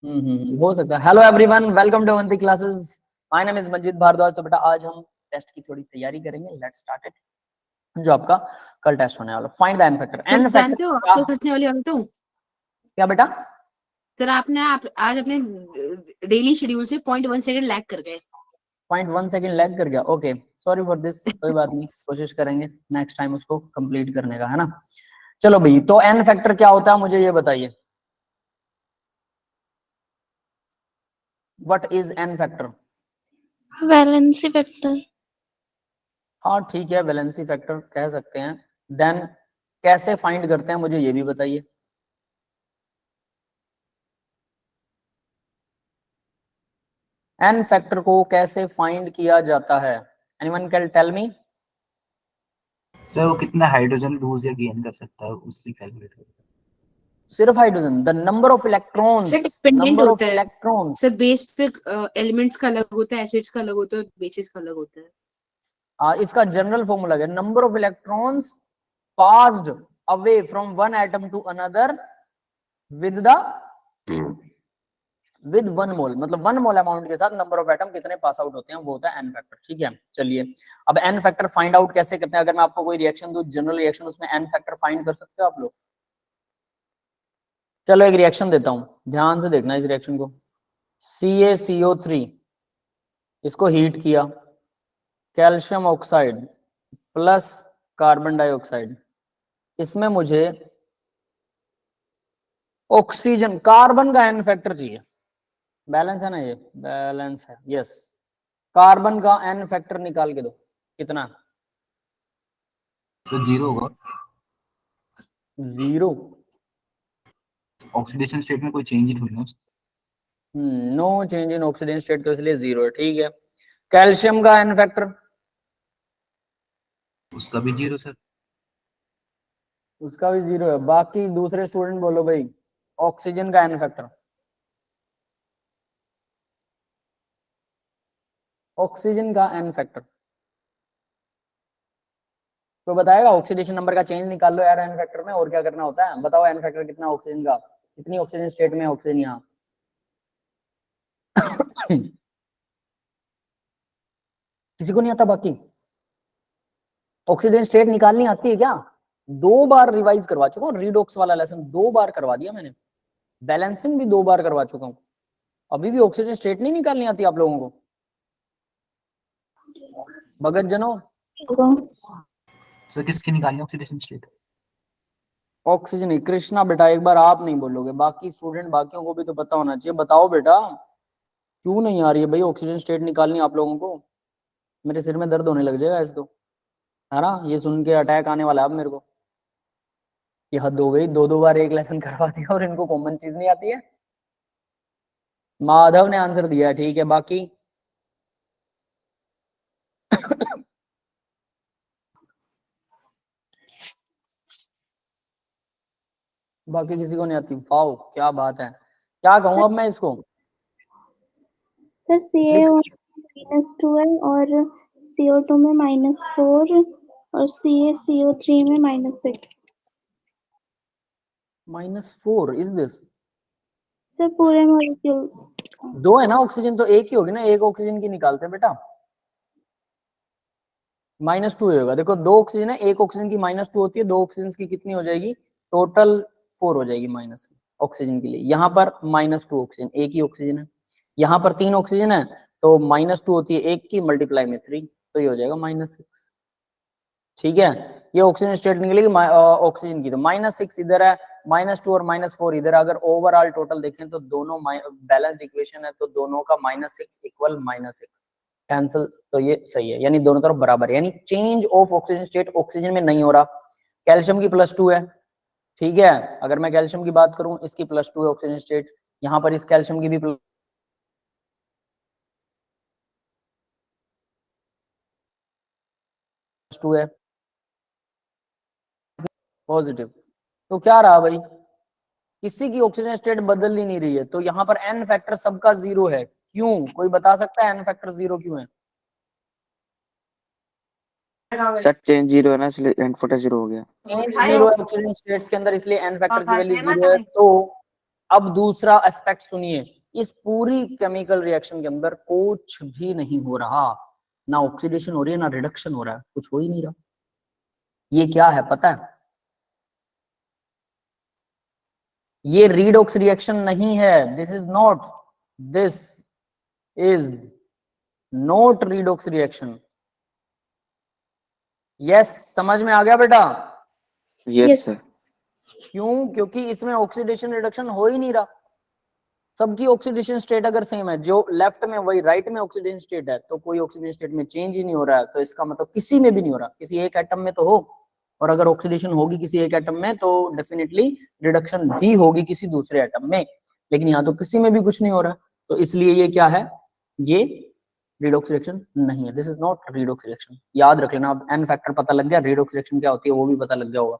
हो सकता है। Hello everyone, welcome to Avanti classes. My name is Manjeet Bhardwaj. तो बेटा आज हम टेस्ट की थोड़ी तैयारी करेंगे। Let's start it. जो आपका कल टेस्ट होने वाला, find the n factor. Sir n factor जानते हो क्या? आपको पूछने वाली बात बताऊं? क्या बेटा? सर आप आज अपने डेली शेड्यूल से 0.1 सेकंड लैग कर गए। 0.1 सेकंड लैग कर गया। Okay, sorry for this. कोई बात नहीं, कोशिश करेंगे नेक्स्ट टाइम उसको कंप्लीट करने का, है ना। चलो भाई, तो एन फैक्टर क्या होता है मुझे ये बताइए। What is an factor? Valency factor. हाँ ठीक है, वैलेंसी फैक्टर कह सकते हैं। देन कैसे फाइंड करते हैं मुझे ये भी बताइए। एन फैक्टर को कैसे फाइंड किया जाता है? Anyone can tell me? Sir वो कितना हाइड्रोजन लूज या गेन कर सकता है उससे कैलकुलेट करता है। सिर्फ hydrogen? The number of electrons, sir dependent number of होता है। इलेक्ट्रॉन्स। सर बेस पे एलिमेंट्स का अलग होता है, एसिड्स का अलग होता है, बेसिस का अलग होता है। इसका जनरल फॉर्मूला है number of electrons passed away from one atom to another with the with 1 mole, मतलब 1 मोल अमाउंट के साथ नंबर ऑफ एटम कितने पास आउट होते हैं, वो होता है एन फैक्टर। ठीक है, चलिए अब एन फैक्टर फाइंड आउट कैसे करते हैं। अगर मैं आपको कोई रिएक्शन दूं, जनरल रिएक्शन, उसमें एन फैक्टर फाइंड कर सकते हो आप लोग? चलो एक रिएक्शन देता हूं, ध्यान से देखना इस रिएक्शन को। CaCO3, इसको हीट किया, calcium oxide plus carbon dioxide, इसमें मुझे ऑक्सीजन, कार्बन का एन फैक्टर चाहिए। बैलेंस है ना, ये बैलेंस है, यस। कार्बन का एन फैक्टर निकाल के दो, कितना? तो जीरो होगा। 0। ऑक्सीडेशन स्टेट में कोई चेंज ही नहीं है। No change in oxidation state, तो इसलिए 0 है। ठीक है, कैल्शियम का एन फैक्टर? उसका भी जीरो सर। उसका भी 0 है। बाकी दूसरे स्टूडेंट बोलो भाई, ऑक्सीजन का एन फैक्टर? ऑक्सीजन का एन फैक्टर तो बताएगा? ऑक्सीडेशन नंबर का चेंज निकाल लो यार एन फैक्टर में, और क्या करना होता है बताओ। एन फैक्टर कितना ऑक्सीजन का, कितनी ऑक्सीजन स्टेट में ऑक्सीजन यहाँ? किसी को नहीं आता? बाकी ऑक्सीजन स्टेट निकालनी आती है क्या? 2 बार रिवाइज करवा चुका हूँ, रीडॉक्स वाला लेसन 2 बार करवा दिया मैंने, बैलेंसिंग भी 2 बार करवा चुका हूँ। अभी भी ऑक्सीजन स्टेट नहीं निकालनी आती आप लोगों को? भगत जनो, सर किसकी निकालनी ऑक्सीडेशन स्टेट? ऑक्सीजन ही। कृष्णा बेटा एक बार आप नहीं बोलोगे, बाकी स्टूडेंट, बाकियों को भी तो पता होना चाहिए। बताओ बेटा, क्यों नहीं आ रही है भाई ऑक्सीजन स्टेट निकालनी आप लोगों को? मेरे सिर में दर्द होने लग जाएगा ऐसे तो, है ना। ये सुन के अटैक आने वाला है अब मेरे को कि हद हो गई, 2 बार एक लेसन करवा दिया और इनको कॉमन चीज नहीं आती है। माधव ने आंसर दिया है, ठीक है। बाकी बाकी किसी को नहीं आती? वाओ क्या बात है। क्या कहूँ अब मैं इसको? सर Ca-2 है और CO2 में -4 और CaCO3 में -6। -4 इज दिस? सर पूरे मॉलिक्यूल 2 है ना ऑक्सीजन, तो एक ही होगी ना, एक ऑक्सीजन की निकालते हैं बेटा। -2 होगा। देखो 2 ऑक्सीजन है, एक ऑक्सीजन की -2 होती है, 2 ऑक्सीजन की कितनी हो जाएगी टोटल? 4 हो जाएगी माइनस ऑक्सीजन के लिए। यहाँ पर -2 ऑक्सीजन, एक ही ऑक्सीजन है। यहाँ पर 3 ऑक्सीजन है, तो -2 होती है एक की, मल्टीप्लाई में 3, तो ये हो जाएगा -6। ठीक है, ये ऑक्सीजन स्टेट निकलेगी ऑक्सीजन की। तो -6 इधर है, -2 और -4 इधर। अगर ओवरऑल टोटल देखें तो दोनों बैलेंस्ड इक्वेशन है, तो दोनों का -6 इक्वल -6 कैंसिल, तो ये सही है, यानी दोनों तरफ बराबर है, यानी change of oxygen state oxygen में नहीं हो रहा। कैल्शियम की +2 है, ठीक है। अगर मैं कैल्शियम की बात करूं, इसकी +2 है ऑक्सीजन स्टेट, यहां पर इस कैल्शियम की भी +2 है, पॉजिटिव। तो क्या रहा भाई, किसी की ऑक्सीजन स्टेट बदल ही नहीं रही है, तो यहाँ पर एन फैक्टर सबका 0 है। क्यों, कोई बता सकता है एन फैक्टर 0 क्यों है? सर चेंज जीरो है ना, इसलिए एन फैक्टर जीरो हो गया। चेंज 0 है ऑक्सीजन स्टेट्स के अंदर, इसलिए एन फैक्टर की वैल्यू 0 है। तो अब दूसरा एस्पेक्ट सुनिए, इस पूरी केमिकल रिएक्शन के अंदर कुछ भी नहीं हो रहा, ना ऑक्सीडेशन हो रही है ना रिडक्शन हो रहा है, कुछ हो ही नहीं रहा। ये क्या है पता है? ये रीडॉक्स रिएक्शन नहीं है, this is not redox reaction. Yes, समझ में आ गया बेटा? Yes sir. क्यों? क्योंकि इसमें ऑक्सीडेशन रिडक्शन हो ही नहीं रहा। सबकी ऑक्सीडेशन स्टेट अगर सेम है, जो लेफ्ट में वही राइट में ऑक्सीडेशन स्टेट है, तो कोई ऑक्सीडेशन स्टेट में चेंज ही नहीं हो रहा है, तो इसका मतलब किसी में भी नहीं हो रहा। किसी एक एटम में तो हो, और अगर ऑक्सीडेशन होगी किसी एक एटम में तो डेफिनेटली रिडक्शन भी होगी किसी दूसरे एटम में, लेकिन यहाँ तो किसी में भी कुछ नहीं हो रहा। तो इसलिए ये क्या है? ये रिडॉक्स रिएक्शन नहीं है, this is not redox reaction. याद रख लेना, अब एन फैक्टर पता लग गया, रिडॉक्स रिएक्शन क्या होती है वो भी पता लग गया होगा।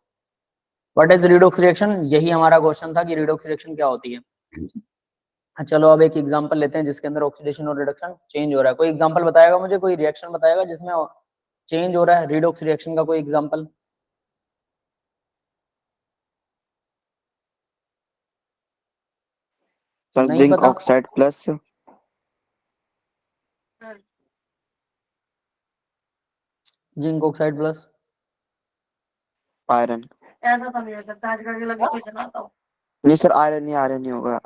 What is redox reaction? यही हमारा क्वेश्चन था कि रिडॉक्स रिएक्शन क्या होती है। चलो अब एक एग्जांपल लेते हैं जिसके अंदर ऑक्सीडेशन और रिडक्शन चेंज हो रहा है। कोई एग्जांपल बताएगा मुझे, कोई रिएक्शन बताएगा जिसमें चेंज हो रहा है रिडॉक्स रिएक्शन का, कोई एग्जांपल? सर नहीं जिंक पता? Oxide plus zinc oxide plus iron. ऐसा तो नहीं हो सकता, आज करके लगे कोई चलाता हूँ। नहीं सर, आयरन नहीं होगा।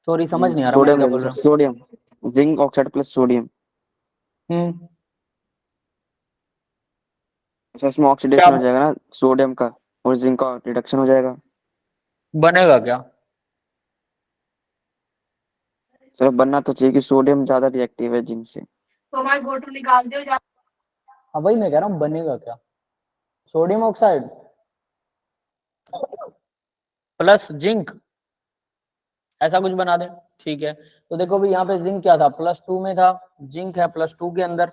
सॉरी समझ नहीं आ रहा मैं क्या बोल रहा sodium, zinc oxide plus sodium. हूँ। सर इसमें क्या ऑक्सीडेशन हो जाएगा ना सोडियम का, और जिंक का रिडक्शन हो जाएगा। बनेगा क्या? सर बनना तो चाहिए कि सोडियम ज्यादा रिएक्टिव है जिंक से। तो हमारी फोटो निकाल दो जा। हाँ वही मैं कह रहा हूँ, बनेगा क्या? सोडियम ऑक्साइड प्लस जिंक, ऐसा कुछ बना दें, ठीक है। तो देखो भाई यहाँ पे जिंक क्या था, +2 में था, जिंक है +2 के अंदर,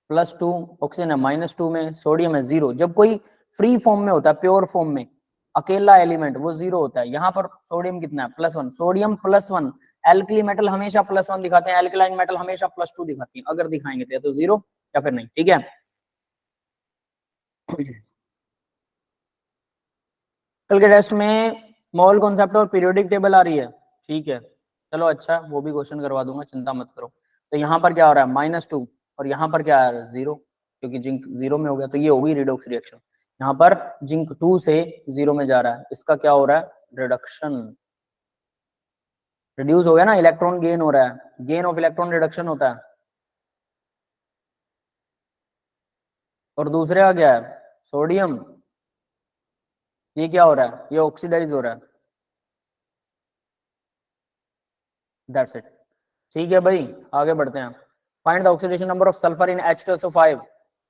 +2, ऑक्सीजन है -2 में, सोडियम है 0। जब कोई फ्री फॉर्म में होता है, प्योर फॉर्म में, अकेला एलिमेंट वो 0 होता है। यहाँ पर सोडियम कितना है? +1, सोडियम +1। एल्कली मेटल हमेशा +1 दिखाते हैं, एल्कलाइन मेटल हमेशा +2 दिखाती है, अगर दिखाएंगे तो या तो 0 या फिर नहीं, ठीक है। कल के टेस्ट में मोल कॉन्सेप्ट और पीरियोडिक टेबल आ रही है, ठीक है। चलो अच्छा, वो भी क्वेश्चन करवा दूंगा, चिंता मत करो। तो यहाँ पर क्या हो रहा है? -2, और यहाँ पर क्या आ रहा है? 0, क्योंकि जिंक 0 में हो गया, तो ये होगी रिडॉक्स रिएक्शन। यहाँ पर जिंक 2 से 0 में जा रहा है, इसका क्या हो रहा है? रिडक्शन। रिड्यूस हो गया ना, इलेक्ट्रॉन गेन हो रहा है, गेन ऑफ इलेक्ट्रॉन रिडक्शन होता है। और दूसरे का क्या है? सोडियम, ये क्या हो रहा है? ये ऑक्सीडाइज हो रहा है। दैट्स इट, ठीक है भाई, आगे बढ़ते हैं। Find the oxidation number of sulphur in H2SO5।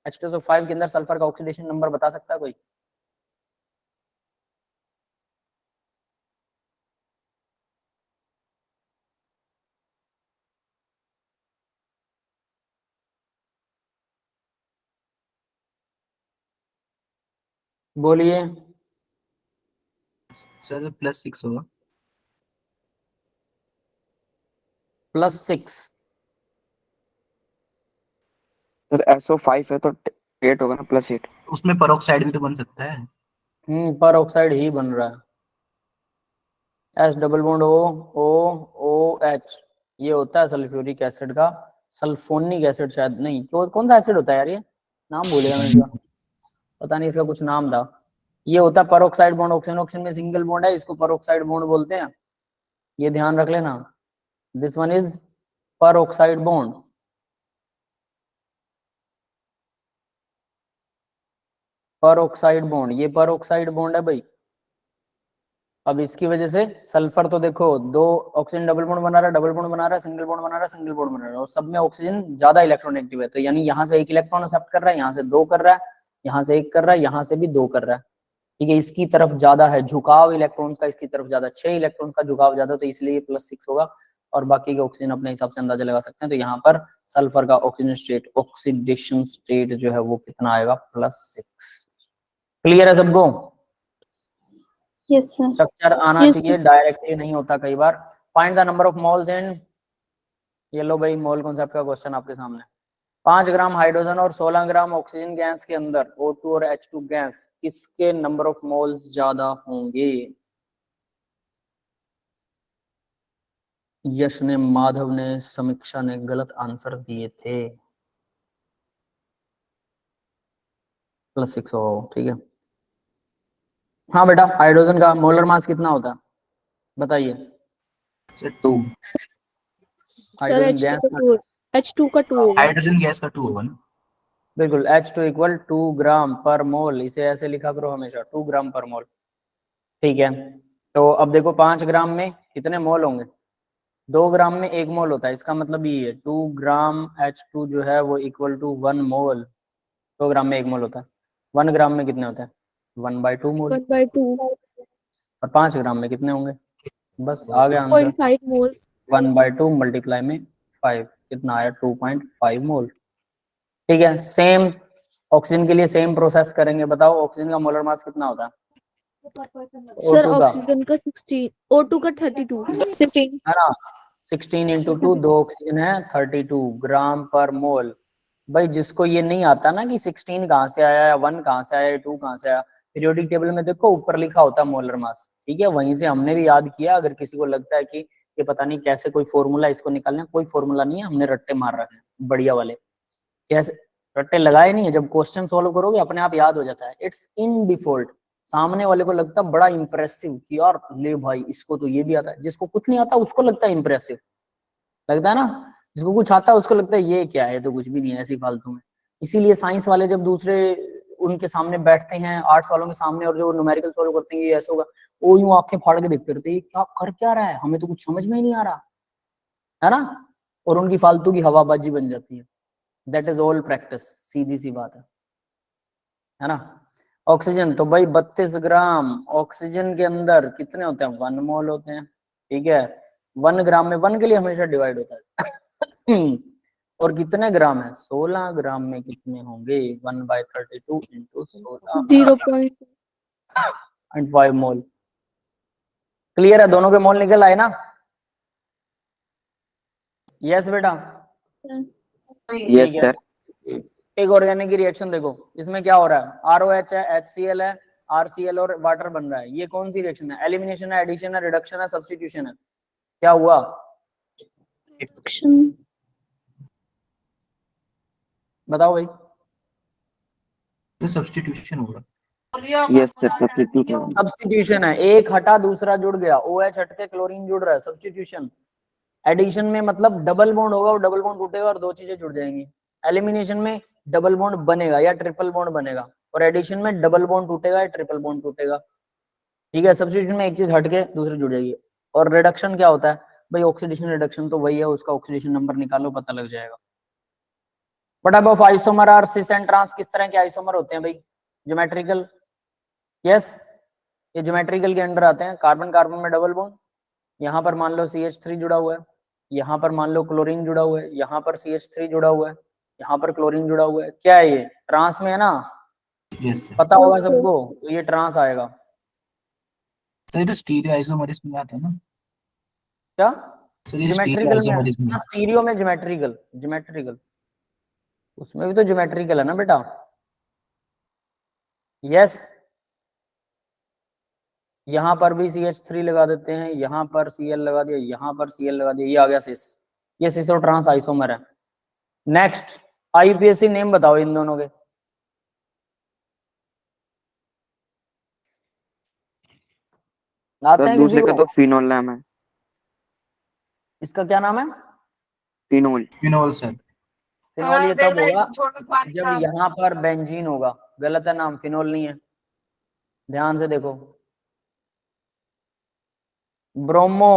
H2SO5 के अंदर सल्फर का ऑक्सीडेशन नंबर बता सकता है कोई? बोलिए। सर +6 होगा। +6। सर SO5 है तो 8 होगा ना, +8। उसमें पेरोक्साइड भी तो बन सकता है। पर ऑक्साइड ही बन रहा है। S डबल बॉन्ड OH, ये होता है सल्फ्यूरिक एसिड का, सल्फोनिक एसिड शायद, नहीं कौन सा एसिड होता है यार, ये नाम भूल गया मैं इसका, पता नहीं, इसका कुछ नाम था। ये होता है पेरोक्साइड बॉन्ड, ऑक्सीजन ऑक्सीजन में सिंगल बॉन्ड है, इसको पेरोक्साइड बॉन्ड बोलते हैं, ये ध्यान रख लेना। This one is peroxide bond. Peroxide bond, ये पेरोक्साइड बॉन्ड है भाई। अब इसकी वजह से सल्फर तो देखो, 2 ऑक्सीजन डबल बॉन्ड बना रहा है, डबल बॉन्ड बना रहा है, सिंगल बॉन्ड बना रहा है, सिंगल बॉन्ड बना रहा है, और सब में ऑक्सीजन ज्यादा इलेक्ट्रोनेगेटिव है, तो यानी यहाँ से 1 इलेक्ट्रॉन एक्सेप्ट कर रहा है, यहाँ से 2 कर रहा है, यहाँ से 1 कर रहा है, यहाँ से भी 2 कर रहा है, ठीक है। इसकी तरफ ज्यादा है झुकाव इलेक्ट्रॉन्स का, इसकी तरफ ज्यादा, 6 इलेक्ट्रॉन्स का झुकाव ज्यादा, तो इसलिए +6 होगा। और बाकी के ऑक्सीजन अपने हिसाब से अंदाजा लगा सकते हैं। तो यहाँ पर सल्फर का ऑक्सीजन स्टेट, ऑक्सीडेशन स्टेट जो है वो कितना आएगा? +6। क्लियर है सबको? Yes sir. स्ट्रक्चर आना चाहिए, डायरेक्टली नहीं होता कई बार। Find the number of moles in, ये लो भाई मोल कॉन्सेप्ट का क्वेश्चन आपके सामने। 5 ग्राम हाइड्रोजन और 16 ग्राम ऑक्सीजन गैस के अंदर O2 और H2 गैस, किसके नंबर ऑफ मोल्स ज्यादा होंगे? यश ने, माधव ने, समीक्षा ने गलत आंसर दिए थे। +6 हो, ठीक है। हाँ बेटा, हाइड्रोजन का मोलर मास कितना होता है बताइए। सर 2। सर हाइड्रोजन गैस का, H2 का 2 होगा। हाइड्रोजन गैस का 2 होगा ना। बिल्कुल, H2 = 2 ग्राम पर मोल। इसे ऐसे लिखा करो हमेशा, 2 ग्राम पर मोल, ठीक है। तो अब देखो 5 ग्राम में कितने मोल होंगे? 2 ग्राम में 1 मोल होता है, इसका मतलब ये है 2 ग्राम H2 जो है वो = 1 मोल। 2 ग्राम में 1 मोल होता है। 1 ग्राम में कितने होते हैं? 1/2 मोल। 1/2 और 5 ग्राम में कितने होंगे? बस आ गया आंसर। 2.5 मोल्स। 1/2 मल्टीप्लाई में 5 कितना आया? 2.5 मोल। ठीक है, सेम ऑक्सीजन के लिए सेम प्रोसेस करेंगे। बताओ ऑक्सीजन का मोलर मास कितना होता है? सर O2 का, ऑक्सीजन का 16, O2 का 32, 16। है ना? 16 × 2, 2 ऑक्सीजन है, 32 ग्राम पर मोल। भाई जिसको ये नहीं आता ना कि 16 कहाँ से आया, या 1 कहाँ से आया, 2 कहाँ से आया, पीरियोडिक टेबल में देखो ऊपर लिखा होता है मोलर मास, ठीक है, वहीं से हमने भी याद किया। अगर किसी को लगता है कि ये पता नहीं कैसे कोई फॉर्मूला इसको निकालना, कोई फॉर्मूला नहीं है, हमने रट्टे मार रखे हैं बढ़िया वाले। कैसे रट्टे लगाए नहीं है, जब क्वेश्चन सॉल्व करोगे अपने आप याद हो जाता है। It's in default. सामने वाले को लगता है बड़ा इंप्रेसिव कि यार ले भाई इसको तो ये भी आता है। जिसको कुछ नहीं आता उसको लगता है इंप्रेसिव, लगता है ना। जिसको कुछ आता है उसको लगता है ये क्या है, तो कुछ भी नहीं है, ऐसी फालतू में। इसीलिए साइंस वाले जब दूसरे उनके सामने बैठते हैं, आर्ट्स वालों के सामने, और जो न्यूमेरिकल सॉल्व करते हैं, ये ऐसा होगा, वो यूं आंखें फाड़ के देखते रहते हैं, ये क्या कर क्या रहा है, हमें तो कुछ समझ में ही नहीं आ रहा, है ना। और उनकी फालतू की हवाबाजी बन जाती है। दैट इज ऑल प्रैक्टिस, सीधी सी बात है ना। ऑक्सीजन तो भाई 32 ग्राम। ऑक्सीजन के अंदर कितने होते हैं? 1 मोल होते हैं, ठीक है। 1 ग्राम में 1 के लिए हमेशा डिवाइड होता है। और कितने ग्राम है? 16 ग्राम में कितने होंगे? 1/32 × 16 0.5 मोल। क्लियर है? दोनों के मोल निकल आए ना? यस बेटा, यस ठीक है। सर। एक ऑर्गेनिक की रिएक्शन देखो, इसमें क्या हो रहा है? ROH है, HCl है, RCl और वाटर बन रहा है। ये कौन सी रिएक्शन है? एलिमिनेशन है, एडिशन है, रिडक्शन है, सब्स्टिट्यूशन है? क्या हुआ? रिडक्शन। बताओ भाई। तो सब्स्टिट्यूशन होगा। Yes sir, substitution. सब्स्टिट्यूशन है, एक हटा दूसरा जुड़ गया, OH हट के क्लोरीन जुड़ रहा है, सब्स्टिट्यूशन। एडिशन में मतलब डबल बॉन्ड होगा, और डबल बॉन्ड टूटेगा और 2 चीजें जुड़ जाएंगी। एलिमिनेशन में डबल बॉन्ड बनेगा या ट्रिपल बॉन्ड बनेगा, और एडिशन में डबल बॉन्ड टूटेगा या ट्रिपल बॉन्ड टूटेगा, ठीक है। सब्स्टिट्यूशन में एक चीज हट के दूसरी जुड़ जाएगी। और रिडक्शन क्या होता है भाई? ऑक्सीडेशन रिडक्शन तो वही है, उसका ऑक्सीडेशन नंबर निकालो, पता लग जाएगा। बट अब isomer are cis and trans किस तरह के आइसोमर होते हैं भाई? ज्योमेट्रिकल। यस, ये ज्योमेट्रिकल के अंडर आते हैं। कार्बन कार्बन में डबल बॉन्ड, यहाँ पर मान लो CH3 जुड़ा हुआ है, यहाँ पर मान लो क्लोरीन जुड़ा हुआ है, यहाँ पर CH3 जुड़ा हुआ है, यहाँ पर क्लोरीन जुड़ा हुआ है। क्या है ये? ट्रांस में है ना? Yes sir. पता होगा सबको, तो ये ट्रांस आएगा। तो ये तो स्टीरियो आइसोमर्स में आता है ना। क्या? सर ये स्टीरियो ज्योमेट्रिकल में आइसोमर्स में। है, स्टीरियो में ज्योमेट्रिकल, ज्योमेट्रिकल उसमें भी तो ज्योमेट्रिकल है ना बेटा। यस, यहाँ पर भी CH3 लगा देते हैं, यहाँ पर Cl लगा दिया, यहाँ पर Cl लगा दिया, ये आ गया सिस। ये सिस और ट्रांस आइसोमर है। नेक्स्ट, IUPAC नेम बताओ इन दोनों के। आते सर हैं किसी दूसरे का को? तो फिनोल नाम है। इसका क्या नाम है? फिनोल। Phenol sir. फिनोल ये तब होगा छोटा जब यहाँ पर बेंजीन होगा। गलत है नाम, फिनोल नहीं है, ध्यान से देखो। ब्रोमो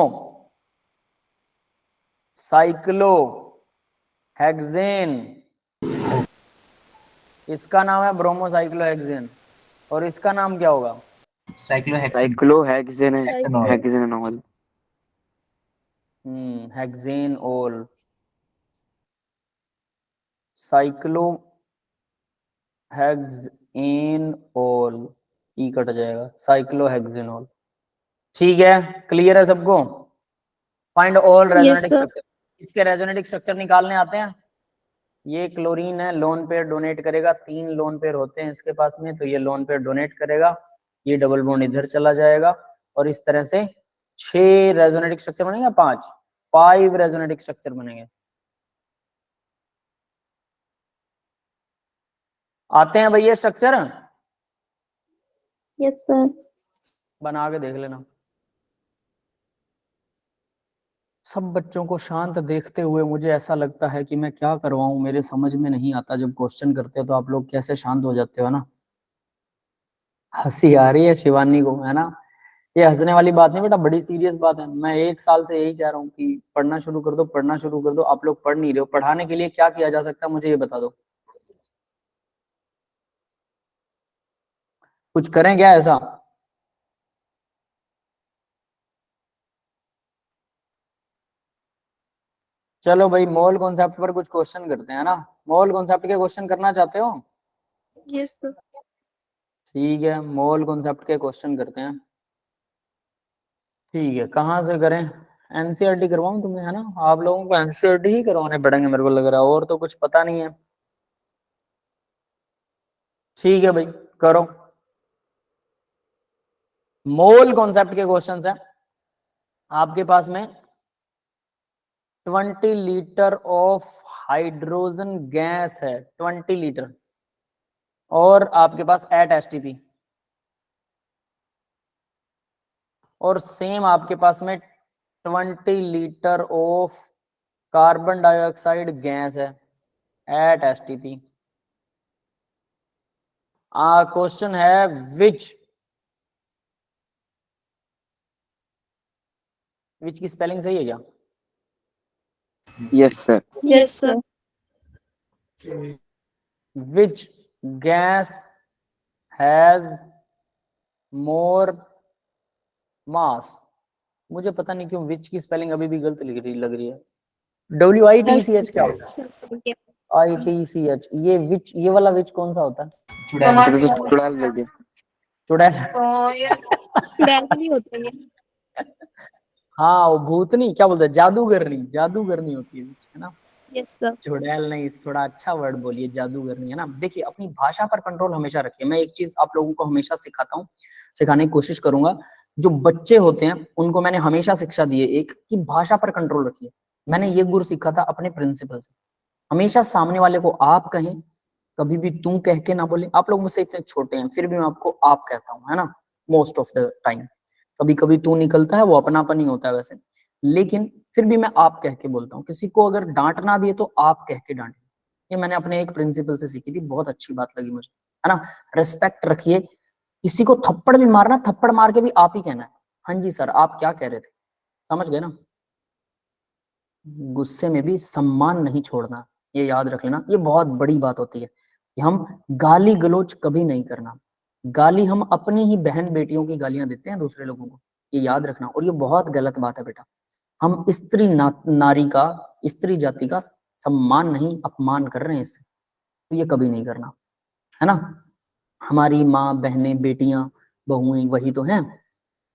साइक्लो हेक्सेन, इसका नाम है ब्रोमो साइक्लो हेक्सेन। और इसका नाम क्या होगा? साइक्लोहेक्सेन। साइक्लोहेक्सेन है। हेक्सेनॉल। हेक्सेनॉल। हेक्सेनओल। साइक्लो हेक्सेनओल, ई कट जाएगा, साइक्लोहेक्सेनोल। ठीक है, क्लियर है सबको? Find all Yes, रेजोनेटिक sir. Structure. इसके रेजोनेटिक स्ट्रक्चर निकालने आते हैं। ये क्लोरीन है, लोन पेयर डोनेट करेगा, 3 लोन पेयर होते हैं इसके पास में, तो ये लोन पेयर डोनेट करेगा, ये डबल बॉन्ड इधर चला जाएगा, और इस तरह से 6 रेजोनेटिक स्ट्रक्चर बनेगा, 5। 5 रेजोनेटिक स्ट्रक्चर बनेंगे। आते हैं भैया स्ट्रक्चर, यस सर। बना के देख लेना। सब बच्चों को शांत देखते हुए मुझे ऐसा लगता है कि मैं क्या करवाऊं, मेरे समझ में नहीं आता। जब क्वेश्चन करते हो तो आप लोग कैसे शांत हो जाते हो ना। हंसी आ रही है शिवानी को, है ना। ये हंसने वाली बात नहीं बेटा, बड़ी सीरियस बात है। मैं 1 साल से यही कह रहा हूँ कि पढ़ना शुरू कर दो, पढ़ना शुरू कर दो। आप लोग पढ़ नहीं रहे हो। पढ़ाने के लिए क्या किया जा सकता है मुझे ये बता दो। कुछ करें क्या ऐसा? चलो भाई, मोल कॉन्सेप्ट पर कुछ क्वेश्चन करते हैं ना। मोल कॉन्सेप्ट के क्वेश्चन करना चाहते हो? Yes sir. ठीक है, मोल कॉन्सेप्ट के क्वेश्चन करते हैं। ठीक है, कहाँ से करें? एनसीईआरटी करवाऊं तुम्हें, है ना। आप लोगों को एनसीईआरटी ही करवाने पड़ेंगे मेरे को लग रहा है, और तो कुछ पता नहीं है। ठीक है भाई, करो। मोल कॉन्सेप्ट के क्वेश्चन है आपके पास में। 20 लीटर ऑफ हाइड्रोजन गैस है, 20 लीटर, और आपके पास एट एसटीपी, और सेम आपके पास में 20 litre of carbon dioxide gas है एट एसटीपी। क्वेश्चन है विच की स्पेलिंग सही है क्या? Yes sir. Yes sir. Which gas has more mass. मुझे पता नहीं क्यों विच की स्पेलिंग अभी भी गलत लग रही है। WITCH क्या होता है? ITCH। ये विच, ये वाला विच कौन सा होता है? तो चुड़ैल लगे। चुड़ैल। तो ये डायरेक्टली होता है। हाँ, वो भूतनी क्या बोलते हैं, जादूगरनी, जादूगरनी होती है विच, है ना। Yes sir. चुड़ैल नहीं, थोड़ा अच्छा वर्ड बोलिए, जादूगरनी, है ना। देखिए, अपनी भाषा पर कंट्रोल हमेशा रखिए। मैं एक चीज आप लोगों को हमेशा सिखाता हूँ, सिखाने की कोशिश करूंगा। जो बच्चे होते हैं उनको मैंने हमेशा शिक्षा दी है एक, कि भाषा पर कंट्रोल रखिए। मैंने ये गुर सीखा था अपने प्रिंसिपल से। हमेशा सामने वाले को आप कहें, कभी भी तू कह के ना बोले। आप लोग मुझसे इतने छोटे हैं फिर भी मैं आपको आप कहता हूँ, है ना, मोस्ट ऑफ द टाइम। कभी कभी तू निकलता है, वो अपनापन ही होता है वैसे, लेकिन फिर भी मैं आप कह के बोलता हूँ। किसी को अगर डांटना भी है तो आप कह के डांटिए। ये मैंने अपने एक प्रिंसिपल से सीखी थी, बहुत अच्छी बात लगी मुझे, है ना। रिस्पेक्ट रखिए। किसी को थप्पड़ भी मारना, थप्पड़ मार के भी आप ही कहना है, हाँ जी सर आप क्या कह रहे थे, समझ गए ना। गुस्से में भी सम्मान नहीं छोड़ना, ये याद रख लेना। ये बहुत बड़ी बात होती है कि हम गाली गलौज कभी नहीं करना। गाली हम अपनी ही बहन बेटियों की गालियां देते हैं दूसरे लोगों को, ये याद रखना। और ये बहुत गलत बात है बेटा। हम स्त्री नारी का, स्त्री जाति का सम्मान नहीं, अपमान कर रहे हैं इससे, तो ये कभी नहीं करना, है ना। हमारी माँ, बहनें, बेटियां, बहुएं वही तो हैं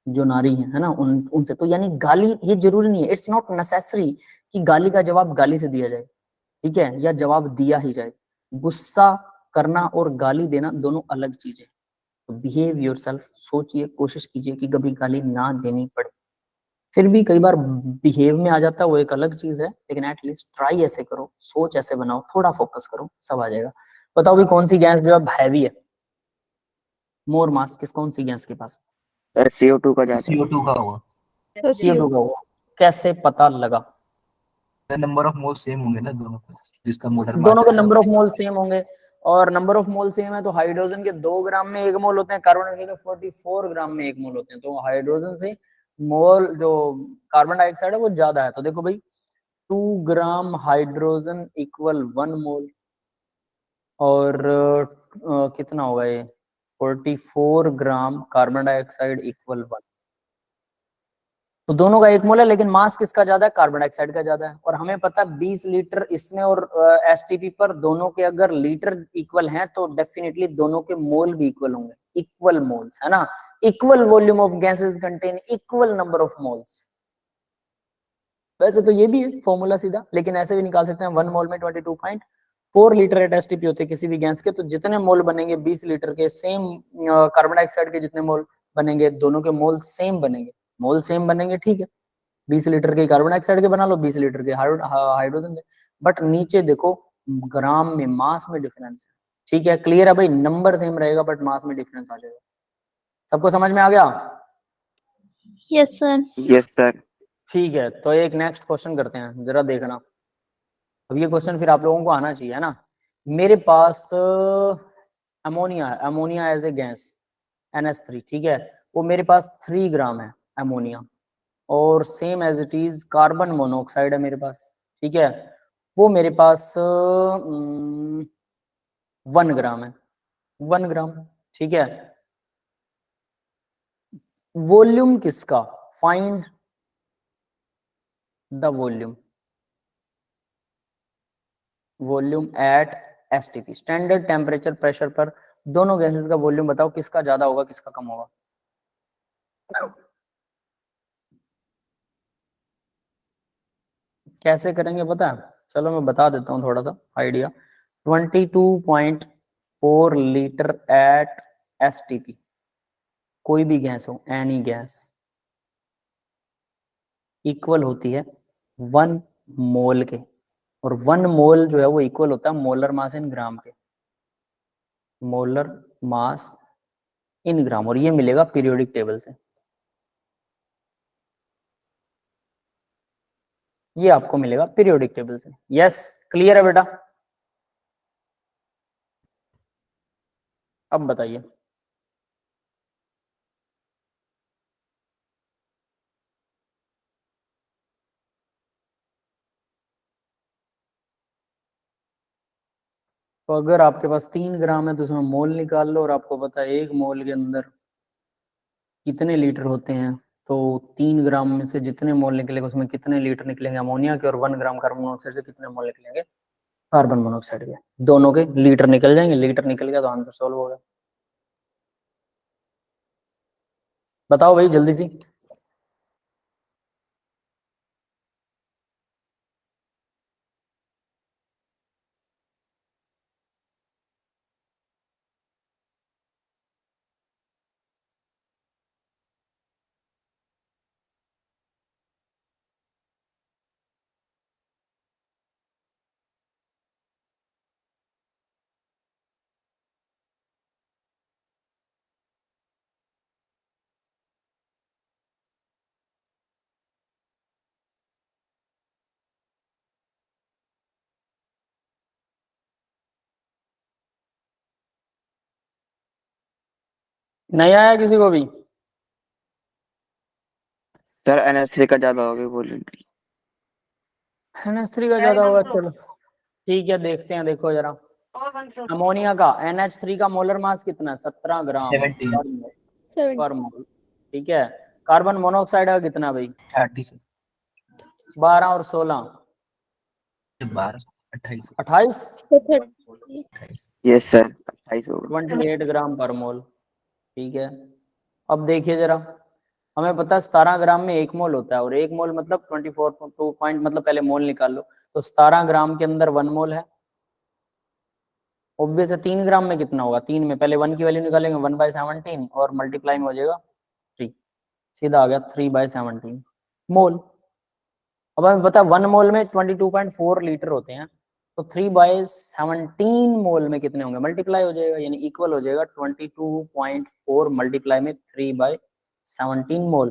जो नारी है ना। उनसे तो यानी गाली, ये जरूरी नहीं है, इट्स नॉट नेसेसरी कि गाली का जवाब गाली से दिया जाए, ठीक है, या जवाब दिया ही जाए। गुस्सा करना और गाली देना दोनों अलग चीजें। तो बिहेव योरसेल्फ, सोचिए, कोशिश कीजिए कि कभी गाली ना देनी पड़े। फिर भी कई बार बिहेव में आ जाता है, वो एक अलग चीज है, लेकिन एटलीस्ट ट्राई ऐसे करो, सोच ऐसे बनाओ, थोड़ा फोकस करो, सब आ जाएगा। बताओ भी कौन सी गैस जो है हैवी है, मोर मास, कौन सी गैस के पास? CO2 का जाता है। CO2 का होगा। CO2 का होगा। कैसे पता लगा? नंबर ऑफ मोल सेम होंगे ना दोनों का, जिसका मोलर मास दोनों के है। नंबर ऑफ मोल सेम होंगे, और नंबर ऑफ मोल सेम है तो हाइड्रोजन के 2 ग्राम में 1 मोल होते हैं, कार्बन डाइऑक्साइड के 44 ग्राम में 1 मोल होते हैं। तो हाइड्रोजन से मोल जो कार्बन डाइऑक्साइड है वो ज्यादा है। तो देखो भाई, 2 ग्राम हाइड्रोजन इक्वल 1 मोल, और कितना होगा ये, 44 ग्राम कार्बन डाइऑक्साइड इक्वल 1। तो दोनों का 1 मोल है, लेकिन मास किसका ज्यादा है? कार्बन डाइऑक्साइड का ज्यादा है। और हमें पता है 20 लीटर इसमें और एसटीपी पर, दोनों के अगर लीटर इक्वल हैं तो डेफिनेटली दोनों के मोल भी इक्वल होंगे, इक्वल मोल्स, है ना। Equal volume of gases contain equal number of moles. वैसे तो ये भी है फॉर्मूला सीधा, लेकिन ऐसे भी निकाल सकते हैं। 1 मोल में 22.4 लीटर एट एसटीपी होते हैं किसी भी गैस के। तो जितने मोल बनेंगे 20 लीटर के, सेम कार्बन डाइऑक्साइड के जितने मोल बनेंगे, दोनों के मोल सेम बनेंगे, मोल सेम बनेंगे, ठीक है। 20 लीटर के कार्बन डाइऑक्साइड के बना लो, 20 लीटर के हाइड्रोजन के, बट नीचे देखो ग्राम में, मास में डिफरेंस है। ठीक है, क्लियर है भाई, नंबर सेम रहेगा बट मास में डिफरेंस आ जाएगा। सबको समझ में आ गया? Yes sir. Yes sir. ठीक है, तो एक नेक्स्ट क्वेश्चन करते हैं, जरा देखना। अब ये क्वेश्चन फिर आप लोगों को आना चाहिए, है ना। मेरे पास अमोनिया है, ammonia as a gas NH3, ठीक है, वो मेरे पास 3 ग्राम है अमोनिया, और same as it is carbon monoxide है मेरे पास, ठीक है, वो मेरे पास 1 ग्राम है, 1 ग्राम, ठीक है। वॉल्यूम किसका, find the volume, volume at STP, standard temperature pressure पर दोनों गैसेस का वॉल्यूम बताओ, किसका ज्यादा होगा किसका कम होगा। कैसे करेंगे पता है, चलो मैं बता देता हूँ थोड़ा सा आइडिया। 22.4 लीटर एट STP, कोई भी गैस हो, एनी गैस, इक्वल होती है 1 मोल के, और 1 मोल जो है वो इक्वल होता है मोलर मास इन ग्राम के, मोलर मास इन ग्राम, और ये मिलेगा पीरियोडिक टेबल से, ये आपको मिलेगा पीरियोडिक टेबल से। यस, क्लियर है बेटा? अब बताइए। तो अगर आपके पास 3 ग्राम है तो उसमें मोल निकाल लो, और आपको पता है 1 मोल के अंदर कितने लीटर होते हैं, तो 3 ग्राम में से जितने मोल निकलेगा उसमें कितने लीटर निकलेंगे अमोनिया के, और 1 ग्राम कार्बन मोनोऑक्साइड से कितने मोल निकलेंगे कार्बन मोनोऑक्साइड के, दोनों के लीटर निकल जाएंगे। लीटर निकल गया तो आंसर सॉल्व होगा। बताओ भाई जल्दी सी। नहीं आया किसी को भी? सर NH3 का ज्यादा होगा वॉल्यूम। NH3 का ज्यादा होगा, चलो ठीक है देखते हैं। देखो जरा, और 1 अमोनिया का NH3 का मोलर मास कितना है, 17 ग्राम 17 पर मोल, ठीक है। कार्बन मोनोऑक्साइड का कितना भाई, 30 12 और 16 12 28 28 यस सर 28 होगा। 28 ग्राम पर मोल, ठीक है। अब देखिए जरा, हमें पता है 17 ग्राम में 1 मोल होता है, और 1 मोल मतलब 24 पॉइंट, मतलब पहले मोल निकाल लो, तो 17 ग्राम के अंदर 1 मोल है। ऑब्वियस है 3 ग्राम में कितना होगा, 3 में पहले 1 की वैल्यू निकालेंगे, 1/17 और मल्टीप्लाई में हो जाएगा 3, सीधा आ गया 3/17 मोल। अब हमें पता है 1 मोल में 22.4 लीटर होते हैं, तो 3/17 मोल में कितने होंगे, मल्टीप्लाई हो जाएगा, यानी इक्वल हो जाएगा 22.4 मल्टीप्लाई में 3/17 मोल।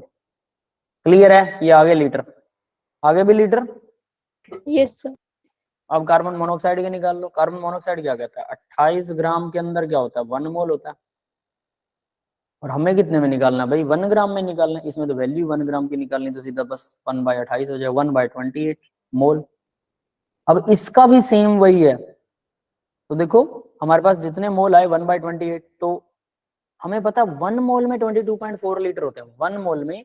क्लियर है? ये आगे लीटर, आगे भी लीटर। Yes sir. अब कार्बन मोनोऑक्साइड के निकाल लो। कार्बन मोनोऑक्साइड क्या कहता है, 28 ग्राम के अंदर क्या होता है, 1 मोल होता है, और हमें कितने में निकालना है भाई, 1 ग्राम में निकालना है। इसमें तो वैल्यू 1 ग्राम की निकालनी, तो सीधा बस 1/28 हो जाए, 1/28 मोल। अब इसका भी सेम वही है, तो देखो हमारे पास जितने मोल आए 1/28, तो हमें पता 1 मोल में 22.4 लीटर होते हैं, 1 मोल में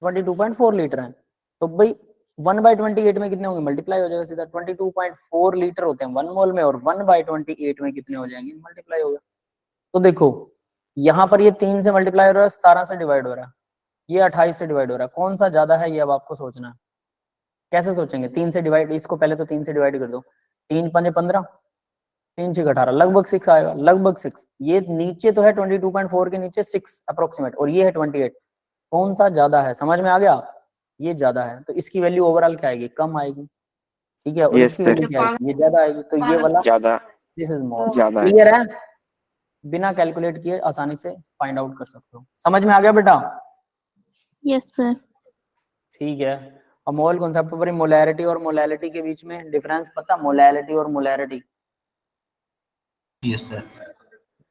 22.4 लीटर है, तो भाई 1/28 में कितने होंगे, मल्टीप्लाई हो जाएगा सीधा। 22.4 लीटर होते हैं 1 मोल में, और 1/28 में कितने हो जाएंगे, मल्टीप्लाई होगा। तो देखो यहाँ पर ये 3 से मल्टीप्लाई हो रहा है, 17 से डिवाइड हो रहा है, ये 28 से डिवाइड हो रहा है, कौन सा ज्यादा है ये अब आपको सोचना है। कैसे सोचेंगे, 3 से डिवाइड, इसको पहले तो 3 से डिवाइड कर दो, 3 पंजे 15, 3 6 18, लगभग 6 आएगा, लगभग 6। ये नीचे तो है 22.4 के नीचे 6 अप्रोक्सीमेट, और ये है 28, कौन सा ज्यादा है, समझ में आ गया। ये ज्यादा है, तो इसकी वैल्यू ओवरऑल क्या आएगी, कम आएगी, ठीक है, और Yes, इसकी sir. वैल्यू क्या आएगी, ये ज्यादा आएगी, तो ये वाला ज्यादा दिस इज मोर। ज्यादा है। क्लियर है, बिना कैलकुलेट किए आसानी से फाइंड आउट कर सकते हो। समझ में आ गया बेटा? Yes, sir. ठीक है। अब मोल कॉन्सेप्ट पर मोलैरिटी और मोलैलिटी के बीच में डिफरेंस पता, मोलैलिटी और मोलैरिटी? Yes sir.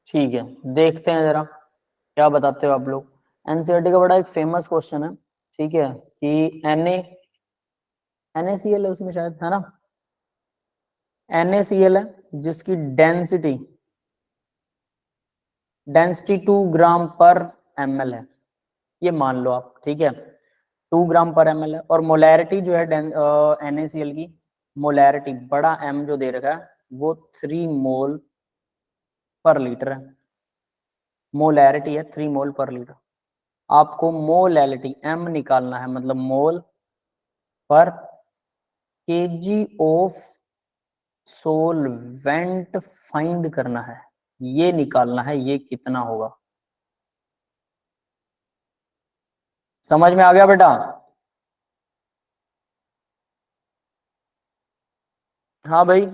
ठीक है, देखते हैं जरा क्या बताते हो आप लोग। एनसीईआरटी का बड़ा एक फेमस क्वेश्चन है, ठीक है, कि NaCl है उसमें शायद, है ना, NaCl है जिसकी डेंसिटी 2 ग्राम पर ml है, ये मान लो आप, ठीक है, 2 ग्राम पर ml है, और मोलैरिटी जो है NaCl की मोलैरिटी बड़ा M जो दे रखा है वो 3 मोल पर लीटर है, मोलैरिटी है 3 मोल पर लीटर। आपको मोलैलिटी M निकालना है, मतलब मोल पर केजी ऑफ सोलवेंट फाइंड करना है, ये निकालना है, ये कितना होगा। समझ में आ गया बेटा? हाँ भाई,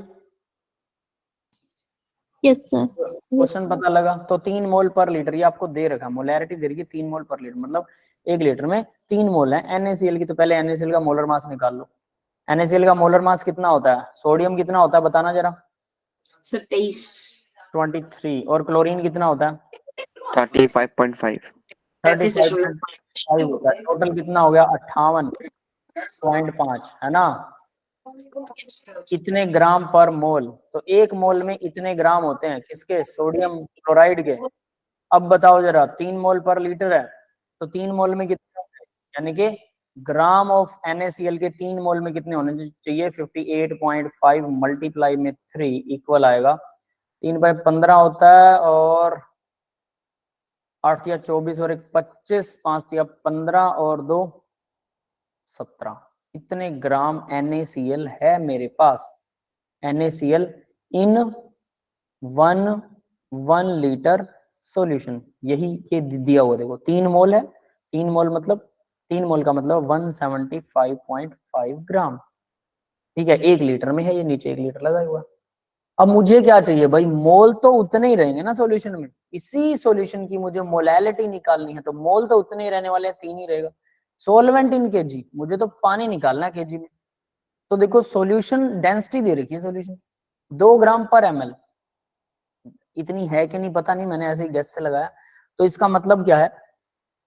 Yes, sir. क्वेश्चन पता लगा? तो 3 मोल पर लीटर ये आपको दे रखा, मोलैरिटी दे रखी 3 मोल पर लीटर, मतलब 1 लीटर में 3 मोल है NaCl की। तो पहले NaCl का मोलर मास निकाल लो। NaCl का मोलर मास कितना होता है, सोडियम कितना होता है बताना जरा? 27। 23। और क्लोरीन कितना होता है? 35.5। 35.5 होता है। टोटल कितना हो गया, 58.5, है ना, इतने ग्राम पर मोल। तो 1 मोल में इतने ग्राम होते हैं, किसके, सोडियम क्लोराइड के। अब बताओ जरा, 3 मोल पर लीटर है तो 3 मोल में कितने होंगे, यानी कि ग्राम ऑफ NaCl के 3 मोल में कितने होने चाहिए, 58.5 मल्टीप्लाई में 3 इक्वल आएगा 3/15 होता है, और 8 या 24 और 1 25, 5 या 15 और 2 17, इतने ग्राम NaCl है मेरे पास। NaCl इन 1 लीटर सॉल्यूशन, यही ये दिया हुआ देखो, 3 मोल है, 3 मोल मतलब 3 मोल का मतलब 175.5 ग्राम, ठीक है, 1 लीटर में है, ये नीचे 1 लीटर लगा हुआ। अब मुझे क्या चाहिए भाई, मोल तो उतने ही रहेंगे ना सॉल्यूशन में, इसी सॉल्यूशन की मुझे मोलैलिटी निकालनी है, तो मोल तो उतने ही रहने वाले हैं, 3 ही रहेगा। सोलवेंट इन केजी, मुझे तो पानी निकालना है केजी में। तो देखो सॉल्यूशन डेंसिटी दे रखी है, सॉल्यूशन 2 ग्राम पर ml, इतनी है कि नहीं पता नहीं, मैंने ऐसे ही गेस से लगाया। तो इसका मतलब क्या है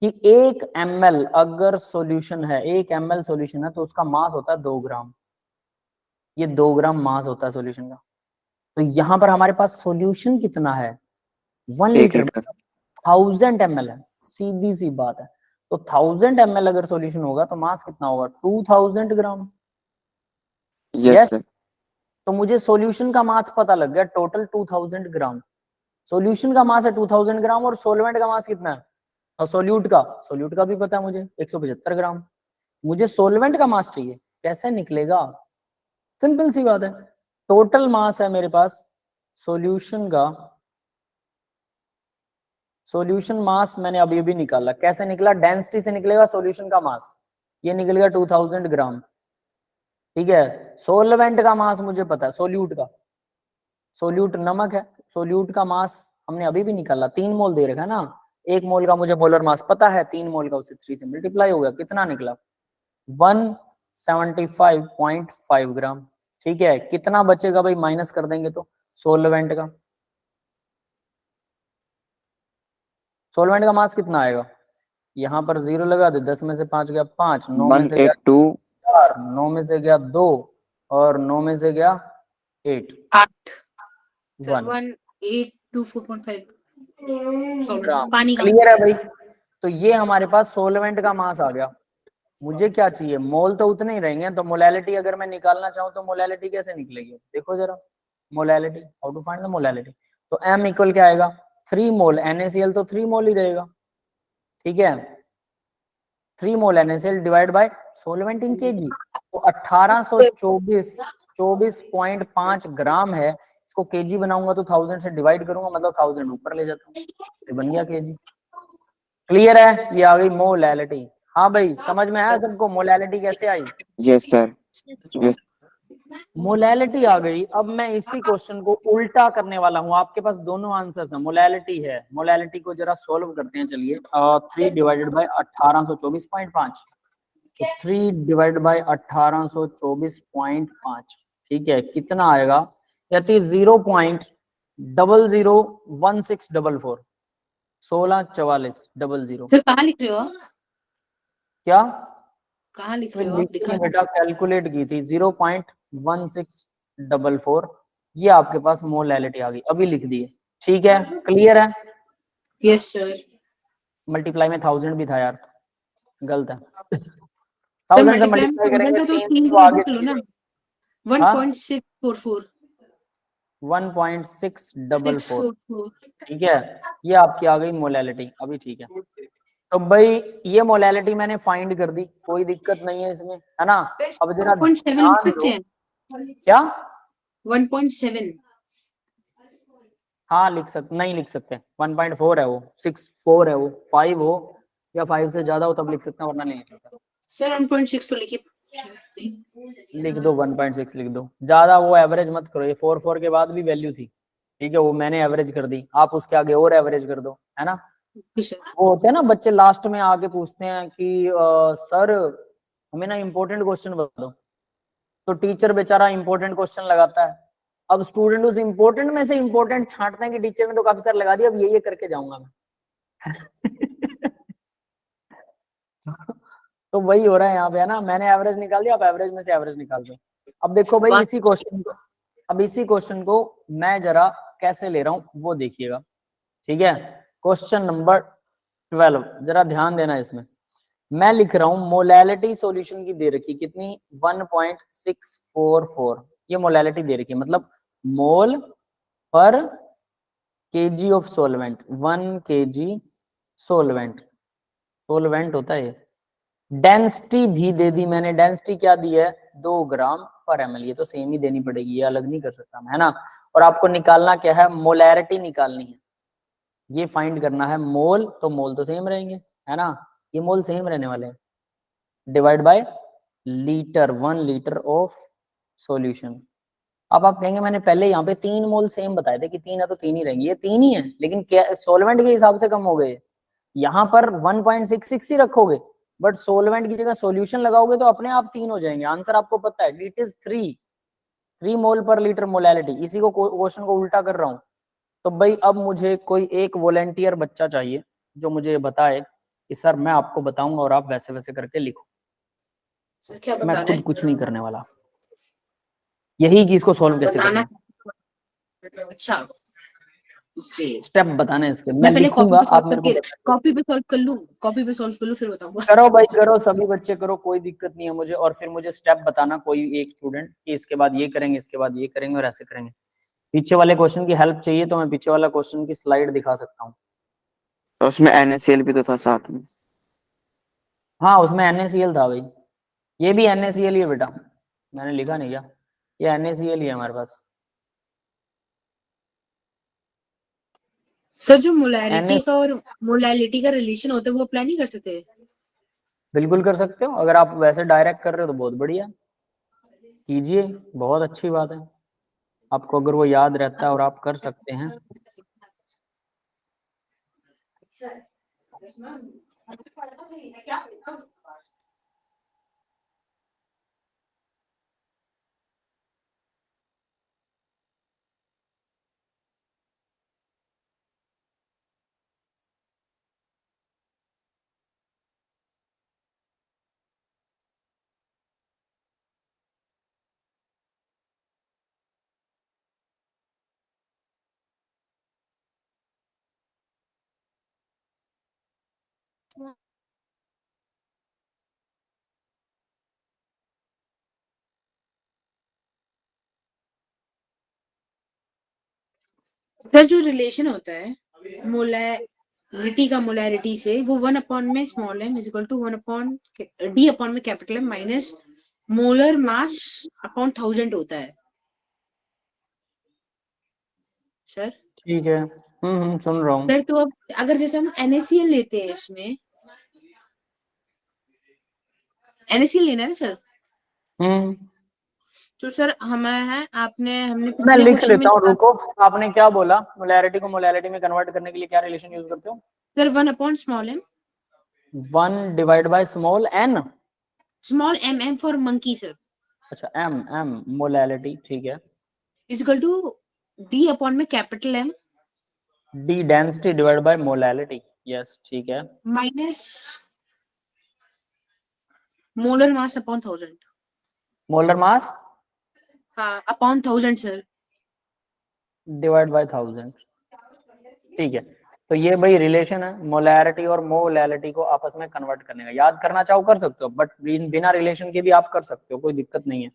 कि 1 ml अगर सॉल्यूशन है, 1 ml सॉल्यूशन है तो उसका मास होता है 2 ग्राम, ये 2 ग्राम मास होता है सॉल्यूशन का। तो यहाँ पर हमारे पास सॉल्यूशन कितना है, 1 1 लीटर, लीटर। 1000 ml है, सीधी सी बात है। तो 1000 ml अगर सॉल्यूशन होगा तो मास कितना होगा, 2000 ग्राम। Yes yes, sir. तो मुझे सॉल्यूशन का मास पता लग गया, टोटल 2000 ग्राम। सॉल्यूशन का मास है 2000 ग्राम, और सॉल्वेंट का मास कितना है, और सोल्यूट का भी पता है मुझे, 175 ग्राम। मुझे सॉल्वेंट का मास चाहिए, कैसे निकलेगा, सिंपल सी बात है, टोटल मास है मेरे पास सॉल्यूशन का, सॉल्यूशन मास मैंने अभी भी निकाला, कैसे निकला, डेंसिटी से निकलेगा सॉल्यूशन का मास, ये निकलेगा 2000 ग्राम, ठीक है। सॉल्वेंट का मास मुझे पता है, सोल्यूट का, सोल्यूट नमक है, सोल्यूट का मास हमने अभी भी निकाला, 3 मोल दे रखा है ना, 1 मोल का मुझे मोलर मास पता है, 3 मोल का उसे 3 से मल्टीप्लाई हो गया, कितना निकला, 175.5 ग्राम, ठीक है। कितना बचेगा भाई, माइनस कर देंगे तो सॉल्वेंट का, सॉल्वेंट का मास कितना आएगा, यहाँ पर 0 लगा दे, 10 में से 5 गया 5, 9 में से गया 182। 4, 9 में से गया 2, और 9 में से गया 8, 1824.5 ग्राम। पानी का क्लियर है मास। भाई? तो ये हमारे पास सोलवेंट का मास आ गया। मुझे क्या चाहिए, मोल तो उतने ही रहेंगे, तो मोलैलिटी अगर मैं निकालना चाहूँ तो मोलैलिटी कैसे निकलेगी, देखो जरा, molality, how to find the molality. तो m इक्वल क्या आएगा, 3 मोल, NaCl तो 3 मोल ही रहेगा, ठीक है, 3 मोल NaCl divide by solvent in KG, तो 1824.5 ग्राम है, इसको केजी बनाऊंगा तो 1000 से डिवाइड करूंगा, मतलब 1000 ऊपर ले जाता हूँ, तो बन गया केजी। क्लियर है, ये आ गई मोलैलिटी। हाँ भाई, समझ में आया सबको मोलैलिटी कैसे आई? Yes sir. Yes. Yes. Molality आ गई। अब मैं इसी क्वेश्चन को उल्टा करने वाला हूँ। आपके पास दोनों आंसर्स हैं, मोलैलिटी है। मोलैलिटी को जरा सॉल्व करते हैं। चलिए 3 डिवाइडेड बाय 1824.5, तो 3 डिवाइड बाय 1824.5, ठीक है, कितना आएगा? यानी 0.001644, 164400। सर कहाँ लिख रहे हो आप? क्या कहाँ लिख रहे हो आप? लिखी दिखा नहीं बेटा, कैलकुलेट की थी 0.1644। ये आपके पास मोलैलिटी आ गई, अभी लिख दी है। ठीक है, क्लियर है? Yes sir. मल्टीप्लाई में 1000 भी था यार, गलत है। सर 1000 से मल्टीप्लाई में मल्टीप्लाई करेंगे 1000 तो 3 3 तो से आगे कर लो ना। हाँ 1.644 1.644, 644। ठीक है, ये आपकी आ गई मोलैलिटी। अभी ठीक है, तो भाई ये मोलैलिटी मैंने फाइंड कर दी, कोई दिक्कत नहीं है इसमें, है ना? अब जरा 1.7 लिख ध्यान सकते दो। हैं। क्या? 1.7। हाँ लिख सकते, नहीं लिख सकते, 1.4 है वो, 6 4 है वो, 5 हो या 5 से ज्यादा हो तब लिख सकते हैं, वरना नहीं लिख सकते। सर 1.6 तो लिखिए। लिख दो 1.6 लिख दो, ज्यादा वो एवरेज मत करो। ये 4 4 के बाद भी वैल्यू थी, ठीक है, वो मैंने एवरेज कर दी, आप उसके आगे और एवरेज कर दो, है ना? जी सर। वो होते हैं ना बच्चे लास्ट में आके पूछते हैं कि सर हमें ना इम्पोर्टेंट क्वेश्चन बता दो, तो टीचर बेचारा इम्पोर्टेंट क्वेश्चन लगाता है। अब स्टूडेंट उस इम्पोर्टेंट में से इम्पोर्टेंट छांटते हैं कि टीचर ने तो काफी सारे लगा दिया, अब ये करके जाऊंगा मैं। तो वही हो रहा है यहाँ पे, है ना? मैंने एवरेज निकाल दिया, आप एवरेज में से एवरेज निकाल दो। अब देखो भाई इसी क्वेश्चन को, अब इसी क्वेश्चन को मैं जरा कैसे ले रहा हूँ वो देखिएगा, ठीक है? क्वेश्चन नंबर 12, जरा ध्यान देना इसमें। मैं लिख रहा हूँ मोलैलिटी सॉल्यूशन की दे रखी कितनी, 1.644। ये मोलैलिटी दे रखी है, मतलब मोल पर KG of solvent, 1 KG solvent, solvent होता है। डेंसिटी भी दे दी मैंने, डेंसिटी क्या दी है, 2 ग्राम पर ml। ये तो सेम ही देनी पड़ेगी, ये अलग नहीं कर सकता मैं, है ना? और आपको निकालना क्या है, मोलैरिटी निकालनी है। ये फाइंड करना है मोल, तो मोल तो सेम रहेंगे, है ना? ये मोल सेम रहने वाले हैं। Divide by litre, 1 litre of solution. अब आप कहेंगे मैंने पहले यहाँ पे 3 मोल सेम बताए थे कि 3 है तो 3 ही रहेंगे, ये 3 ही है, लेकिन क्या सोलवेंट के हिसाब से कम हो गए। यहाँ पर 1.66 ही रखोगे, बट सोलवेंट की जगह सॉल्यूशन लगाओगे तो अपने आप 3 हो जाएंगे। आंसर आपको पता है, इट इज 3 मोल पर लीटर मोलैलिटी। इसी को क्वेश्चन को उल्टा कर रहा हूँ। तो भाई अब मुझे कोई एक वॉलेंटियर बच्चा चाहिए जो मुझे बताए कि सर मैं आपको बताऊंगा और आप वैसे वैसे करके लिखो। सर क्या मैं बताना खुद है? कुछ नहीं करने वाला, यही कि इसको सॉल्व कैसे करना बताना। अच्छा स्टेप बताने इसके, मैं मैं पहले लिखूंगा, आप मेरे को बताइए। कॉपी पे सॉल्व कर लूं, कॉपी पे सॉल्व कर लूं फिर बताऊंगा। करो भाई करो, सभी बच्चे करो, कोई दिक्कत नहीं है मुझे। और फिर मुझे स्टेप बताना कोई एक स्टूडेंट कि इसके बाद ये करेंगे, इसके बाद ये करेंगे और ऐसे करेंगे। पीछे वाले क्वेश्चन की हेल्प चाहिए तो मैं पीछे वाला क्वेश्चन की स्लाइड दिखा सकता हूँ। तो उसमें NaCl भी तो था साथ में। हाँ उसमें NaCl था भाई, ये भी NaCl ही है बेटा, मैंने लिखा नहीं क्या, ये NaCl ही है हमारे पास। सर जो मोलैरिटी Na का और मोलैलिटी का रिलेशन होता है वो अप्लाई नहीं कर सकते? बिल्कुल कर सकते हो, अगर आप वैसे डायरेक्ट कर रहे हो तो बहुत बढ़िया, कीजिए, बहुत अच्छी बात है। आपको अगर वो याद रहता है और आप कर सकते हैं। सर जो रिलेशन होता है मोलैरिटी का मोलैरिटी से, वो 1 अपॉन में small m is equal to 1 upon d upon में capital M minus molar mass upon 1000 होता है सर। ठीक है, सुन रहा हूँ। सर तो अब अगर जैसे हम NaCl लेते हैं इसमें, NaCl लेना है ना सर? हम्म, तो सर हमें है हमने मैं पिछले लिख क्वेश्चन में लेता हूँ, रुको। आपने क्या बोला, मोलैरिटी को मोलैरिटी में कन्वर्ट करने के लिए क्या रिलेशन यूज करते हो? Sir 1/m, 1 divide by small N. Small m for monkey sir, अच्छा, एम एम मोलैरिटी, ठीक है। Is equal to D upon में capital M D density divide by molarity, yes ठीक है। Minus molar mass upon 1000, molar mass हाँ upon 1000 sir. Divide by 1000, ठीक है। तो ये भाई रिलेशन है मोलैरिटी और मोलैलिटी को आपस में कन्वर्ट करने का। याद करना चाहो कर सकते हो, बट बिना रिलेशन के भी आप कर सकते हो, कोई दिक्कत नहीं है।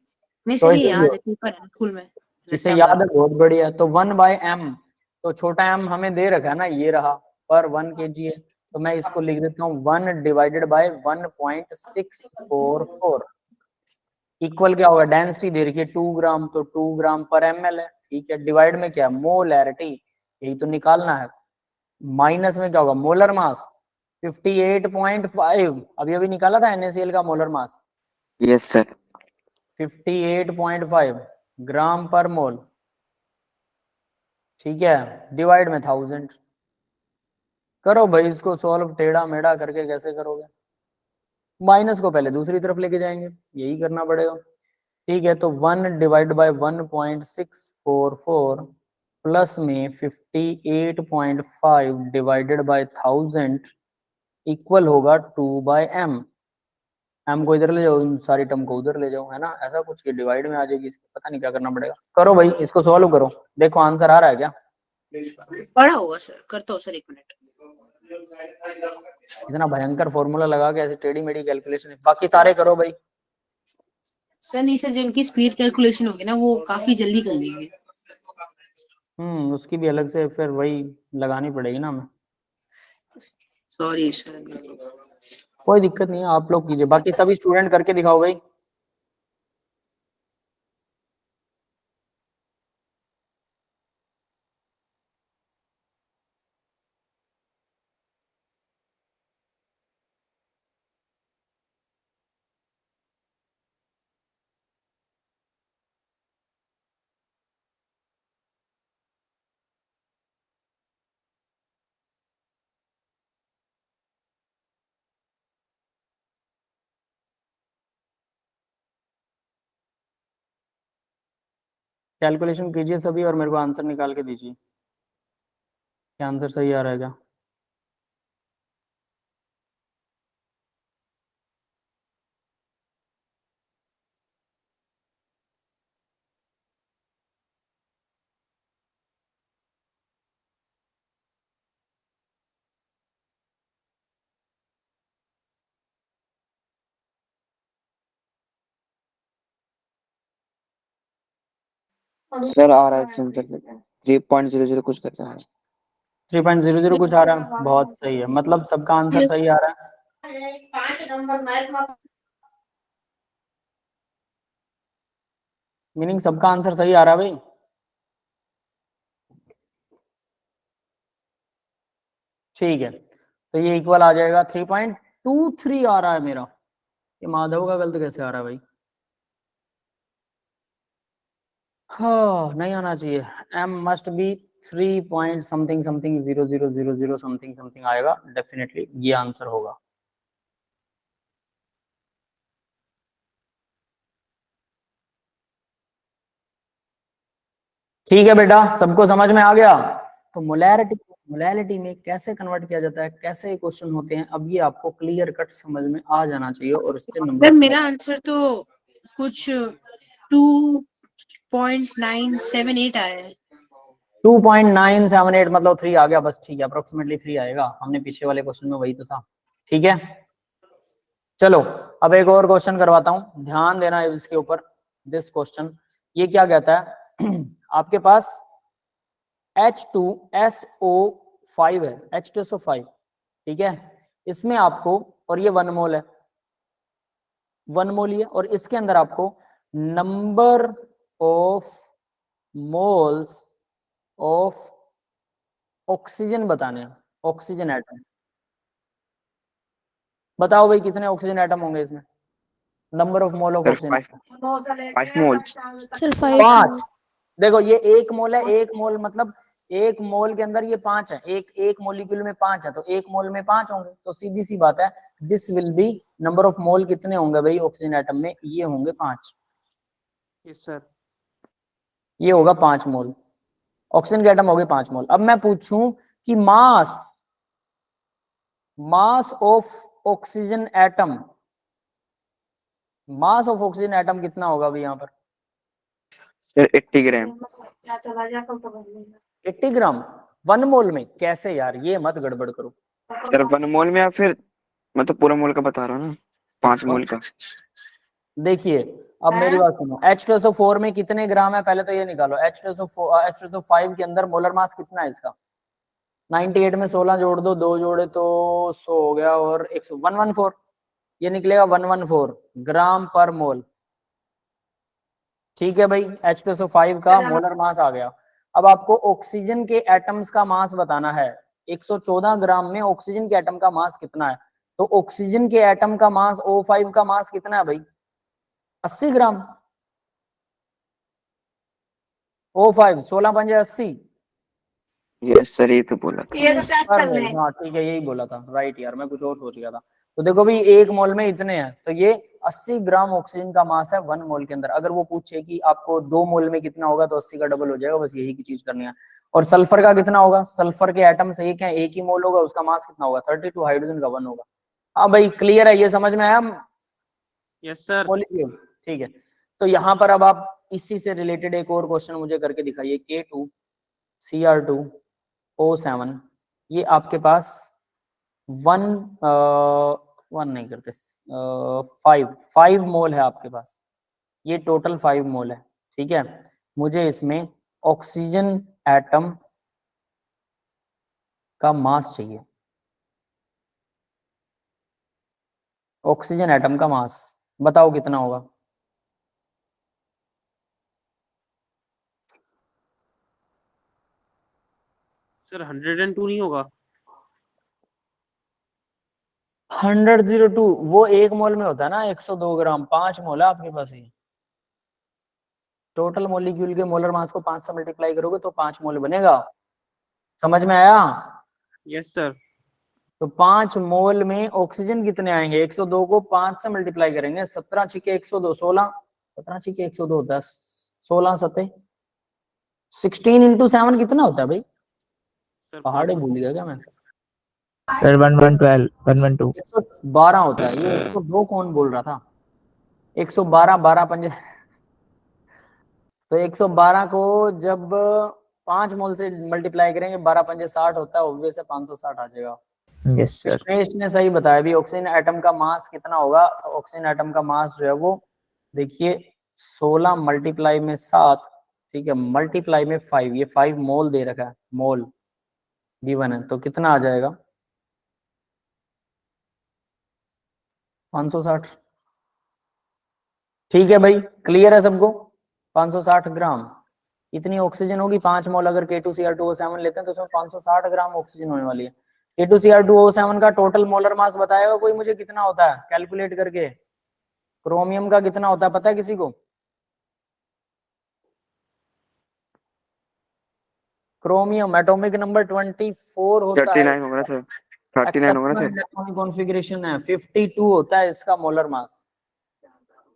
मैं सर चॉइस ये है याद yours। है, पेपर है स्कूल में जिसे रट्टा याद मार। है बहुत बढ़िया। तो 1/m, तो छोटा m हमें दे रखा है ना, ये रहा, पर 1 kg है, तो मैं इसको लिख देता हूँ 1 डिवाइडेड बाय 1.644। इक्वल क्या होगा, डेंसिटी दे रखी है 2 ग्राम, तो 2 ग्राम पर ml है, ठीक है। डिवाइड में क्या, मोलैरिटी, यही तो निकालना है। माइनस में क्या होगा, मोलर मास 58.5, अभी अभी निकाला था NaCl का मोलर मास, यस सर। 58.5 ग्राम पर मोल, ठीक है। डिवाइड में 1000। करो भाई इसको सॉल्व, टेढ़ा मेढ़ा करके कैसे करोगे? माइनस को पहले दूसरी तरफ लेके जाएंगे, यही करना पड़ेगा, ठीक है। तो 1 डिवाइड बाय 1.644 प्लस में 58.5 डिवाइडेड बाय 1000 इक्वल होगा 2/m। m को इधर ले जाओ, इन सारी टर्म को उधर ले जाओ, है ना, ऐसा कुछ कि डिवाइड में आ जाएगी इसकी, पता नहीं क्या करना पड़ेगा। करो भाई इसको सॉल्व करो, देखो आंसर आ रहा है क्या? बड़ा होगा सर, करता हूँ सर 1 मिनट। इतना भयंकर फॉर्मूला लगा के ऐसे टेढ़ी मेढ़ी कैलकुलेशन, बाकी सारे करो भाई। सर नहीं सर, जिनकी स्पीड कैलकुलेशन होगी ना वो काफी जल्दी कर लेंगे। उसकी भी अलग से फिर वही लगानी पड़ेगी ना हमें। Sorry sir. कोई दिक्कत नहीं है, आप लोग कीजिए, बाकी सभी स्टूडेंट करके दिखाओ भाई। कैलकुलेशन कीजिए सभी और मेरे को आंसर निकाल के दीजिए, क्या आंसर सही आ रहा है क्या? सर आ रहा है सेंसर पे 3.00 कुछ करते हैं। 3.00 कुछ आ रहा है, बहुत सही है, मतलब सबका आंसर सही आ रहा है। 5 नंबर मैथ में मीनिंग सबका आंसर सही आ रहा है भाई। ठीक है, तो ये इक्वल आ जाएगा 3.23 आ रहा है मेरा। ये माधव का गलत कैसे आ रहा है भाई? हाँ नहीं आना चाहिए। m must be 3 point something something 0000 something something आएगा डेफिनेटली, ये आंसर होगा। ठीक है बेटा, सबको समझ में आ गया? तो मोलैरिटी मोलैलिटी में कैसे कन्वर्ट किया जाता है, कैसे क्वेश्चन होते हैं, अब ये आपको क्लियर कट समझ में आ जाना चाहिए, और इससे सर नंबर मेरा आंसर तो कुछ 2.978 आया है। 2.978 मतलब 3 आ गया बस, ठीक है, अप्रोक्सीमेटली 3 आएगा, हमने पीछे वाले क्वेश्चन में वही तो था। ठीक है, चलो अब एक और क्वेश्चन करवाता हूं, ध्यान देना है इसके ऊपर। दिस क्वेश्चन, ये क्या कहता है आपके पास H2SO5 है, H2SO5, ठीक है। इसमें आपको, और ये 1 मोल है, 1 मोल ही है, और इसके अंदर आपको number of moles of oxygen बताने हैं, ऑक्सीजन एटम। बताओ भाई कितने ऑक्सीजन एटम होंगे इसमें? Number of mole of sir oxygen. 5 moles. Sir 5 5। देखो ये 1 मोल है, 1 मोल मतलब 1 मोल के अंदर ये 5 है, एक मॉलिक्यूल में 5 है, तो 1 मोल में 5 होंगे, तो सीधी सी बात है this will be number of mole कितने होंगे भाई ऑक्सीजन एटम में, ये होंगे 5। Yes sir. ये होगा 5 मोल ऑक्सीजन के एटम हो गए 5 मोल। अब मैं पूछूं कि mass of oxygen atom, mass of oxygen atom कितना होगा भाई यहाँ पर? सर 80 ग्राम। 80 ग्राम 1 मोल में? कैसे यार, ये मत गड़बड़ करो। सर 1 मोल में या फिर मैं तो पूरा मोल का बता रहा हूँ ना, 5 मोल का। देखिए अब मेरी बात सुनो, H2SO4 में कितने ग्राम है पहले तो ये निकालो। H2SO5 के अंदर मोलर मास कितना है इसका? 98 में 16 जोड़ दो, 2 जोड़े तो 100 हो गया, और 114, ये निकलेगा 114 ग्राम पर मोल। ठीक है भाई, H2SO5 का मोलर मास आ गया। अब आपको ऑक्सीजन के एटम्स का मास बताना है। 114 ग्राम में ऑक्सीजन के एटम का मास कितना है? तो ऑक्सीजन के एटम का मास O5 का मास कितना है भाई? 80 ग्राम। O5 16 पंजे 80। यस सर, ये तो बोला था। ये तो टेस्ट कर ले। हाँ ठीक है, यही बोला था, राइट यार, मैं कुछ और सोच गया था। तो देखो भाई 1 मोल में इतने हैं, तो ये 80 ग्राम ऑक्सीजन का मास है 1 मोल के अंदर। अगर वो पूछे कि आपको 2 मोल में कितना होगा, तो 80 का डबल हो जाएगा, बस यही की चीज करनी है। और सल्फर का कितना होगा? सल्फर के एटम्स एक हैं, एक ही मोल होगा, उसका मास कितना होगा? 32, हाइड्रोजन का 1 होगा। हाँ भाई क्लियर है, ये समझ में आया यस सर। मॉलिक्यूल? ठीक है, तो यहाँ पर अब आप इसी से रिलेटेड एक और क्वेश्चन मुझे करके दिखाइए। K2Cr2O7, ये आपके पास 1 नहीं करते, 5 मोल है आपके पास, ये टोटल 5 मोल है। ठीक है, मुझे इसमें ऑक्सीजन एटम का मास चाहिए, ऑक्सीजन एटम का मास बताओ कितना होगा? सर 102 नहीं होगा? 102 वो 1 मोल में होता है ना, 102 ग्राम, 5 मोल है आपके पास। ये टोटल मॉलिक्यूल के मोलर मास को 5 से मल्टीप्लाई करोगे तो 5 मोल बनेगा। समझ में आया? Yes sir. तो 5 मोल में ऑक्सीजन कितने आएंगे? 102 को 5 से मल्टीप्लाई करेंगे, 17 छिके 102 16, 17 छिके 102 10, 16 सते 16 इंटू 7 कितना होता है भाई? सर पहाड़े भूल गया क्या मैं? सर 112 112 112 होता है। ये 102 कौन बोल रहा था? 112 12 पंजे तो 112 को जब 5 मोल से मल्टीप्लाई करेंगे, 12 पंजे 60 होता है, ऑब्वियस है 560 आ जाएगा। Yes sir. कृष्णेश ने सही बताया भी। ऑक्सीजन एटम का मास कितना होगा? तो ऑक्सीजन एटम का मास जो है वो देखिए 16 मल्टीप्लाई में 7, ठीक है, मल्टीप्लाई में 5, ये 5 मोल दे रखा है, मोल गिवन है, तो कितना आ जाएगा? 560। ठीक है भाई, क्लियर है सबको? 560 ग्राम इतनी ऑक्सीजन होगी। 5 मोल अगर K2Cr2O7 लेते हैं तो उसमें 560 ग्राम ऑक्सीजन होने वाली है। K2Cr2O7 का टोटल मोलर मास बताएगा कोई मुझे कितना होता है कैलकुलेट करके? क्रोमियम का कितना होता है पता है किसी को? क्रोमियम एटॉमिक नंबर 24 होता है। 39 होगा सर, 39 होगा सर। इलेक्ट्रॉनिक कॉन्फ़िगरेशन है, 52 होता है इसका मोलर मास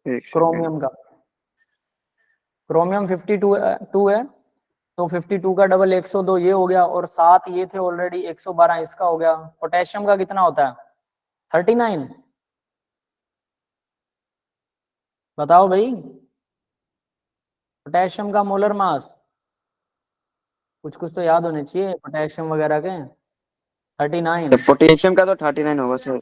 क्रोमियम का। क्रोमियम 52 है, तो 52 का डबल 102 ये हो गया, और 7 ये थे ऑलरेडी, 112 इसका हो गया। पोटेशियम का कितना होता है? 39। बताओ भाई पोटेशियम का मोलर मास, कुछ कुछ तो याद होने चाहिए पोटेशियम वगैरह के। 39। पोटेशियम का तो 39 होगा सर।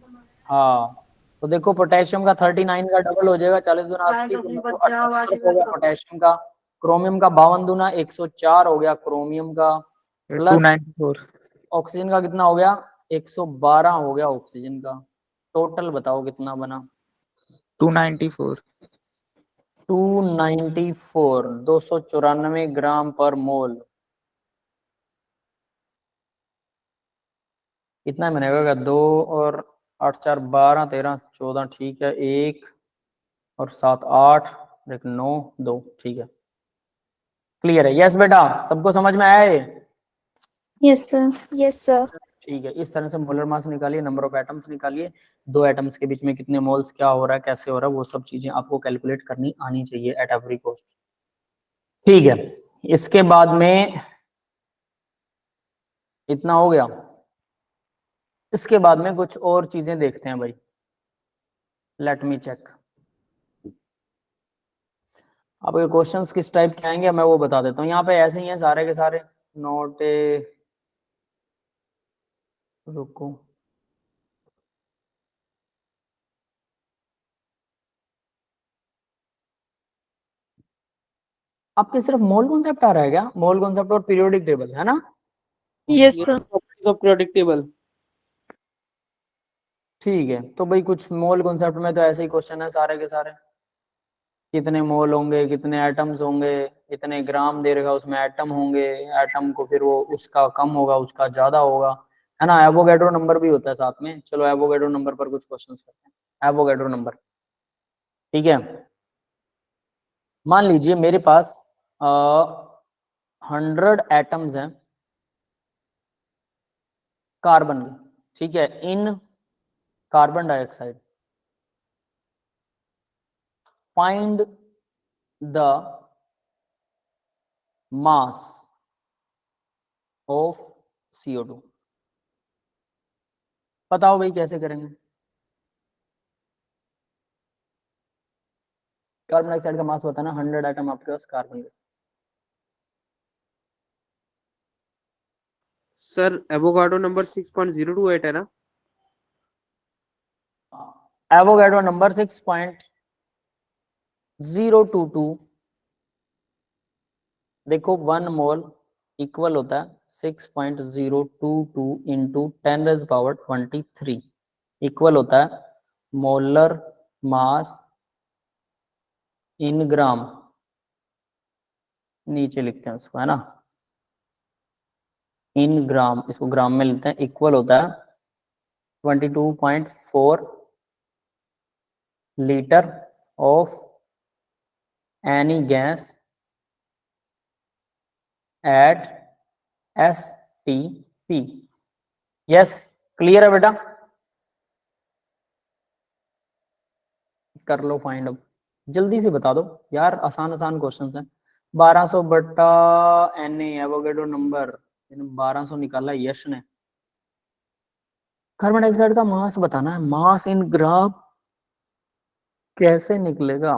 हाँ, तो देखो पोटेशियम का 39 का डबल हो जाएगा, 40 दूना 80, तो 78 हो गया पोटेशियम का। क्रोमियम का 52 दूना 104 हो गया क्रोमियम का, प्लस 294 ऑक्सीजन का कितना हो गया? 112 हो गया ऑक्सीजन का। टोटल बताओ कितना बना? 294 294 294 ग्राम पर मोल। कितना बनेगा? 2 और 8 4 12 13 14, ठीक है, 1 और 7 8, एक 9 2, ठीक है, क्लियर है? यस बेटा, सबको समझ में आया ये? Yes, sir. Yes, sir. ठीक है, इस तरह से मोलर मास निकालिए, नंबर ऑफ एटम्स निकालिए, दो एटम्स के बीच में कितने मोल्स, क्या हो रहा है, कैसे हो रहा है, वो सब चीजें आपको कैलकुलेट करनी आनी चाहिए एट एवरी कॉस्ट। ठीक है, इसके बाद में इतना हो गया। इसके बाद में कुछ और चीजें देखते हैं भाई, लेट मी चेक। अब ये क्वेश्चंस किस टाइप के आएंगे मैं वो बता देता हूँ। यहाँ पे ऐसे ही हैं सारे के सारे, नोट रुको, आपके सिर्फ मोल कॉन्सेप्ट आ रहा है क्या? मोल कॉन्सेप्ट और पीरियोडिक टेबल है ना? Yes, sir. periodic table। ठीक है, तो भाई कुछ मोल कॉन्सेप्ट में तो ऐसे ही क्वेश्चन है सारे के सारे, कितने मोल होंगे, कितने एटम्स होंगे, इतने ग्राम दे रखा उसमें एटम होंगे, एटम को फिर वो उसका कम होगा उसका ज्यादा होगा, है ना? एवोगैड्रो नंबर भी होता है साथ में। चलो एवोगैड्रो नंबर पर कुछ क्वेश्चंस करते हैं। एवोगैड्रो नंबर, ठीक है, मान लीजिए मेरे पास 100 एटम्स हैं कार्बन के, ठीक है, in carbon dioxide, find the mass of CO2। बताओ भाई कैसे करेंगे? कार्बन डाइऑक्साइड का मास बताना, 100 एटम आपके पास कार्बन के। सर एवोगाड्रो नंबर 6.028 है ना? एवोगैड्रो नंबर 6.022, देखो 1 मोल इक्वल होता है 6.022 इंटू 10⁻23 इक्वल होता है मोलर मास इन ग्राम, नीचे लिखते हैं उसको, है ना, इन ग्राम, इसको ग्राम में लेते हैं, इक्वल होता है 22.4 litre of any gas at STP। Yes, clear है बेटा? कर लो फाइंड, अब जल्दी से बता दो यार, आसान आसान क्वेश्चंस हैं। 1200 बटा Na एवोगैड्रो नंबर, 1200 निकाला यश ने। कार्बन डाइऑक्साइड का मास बताना है, मास इन ग्राम कैसे निकलेगा?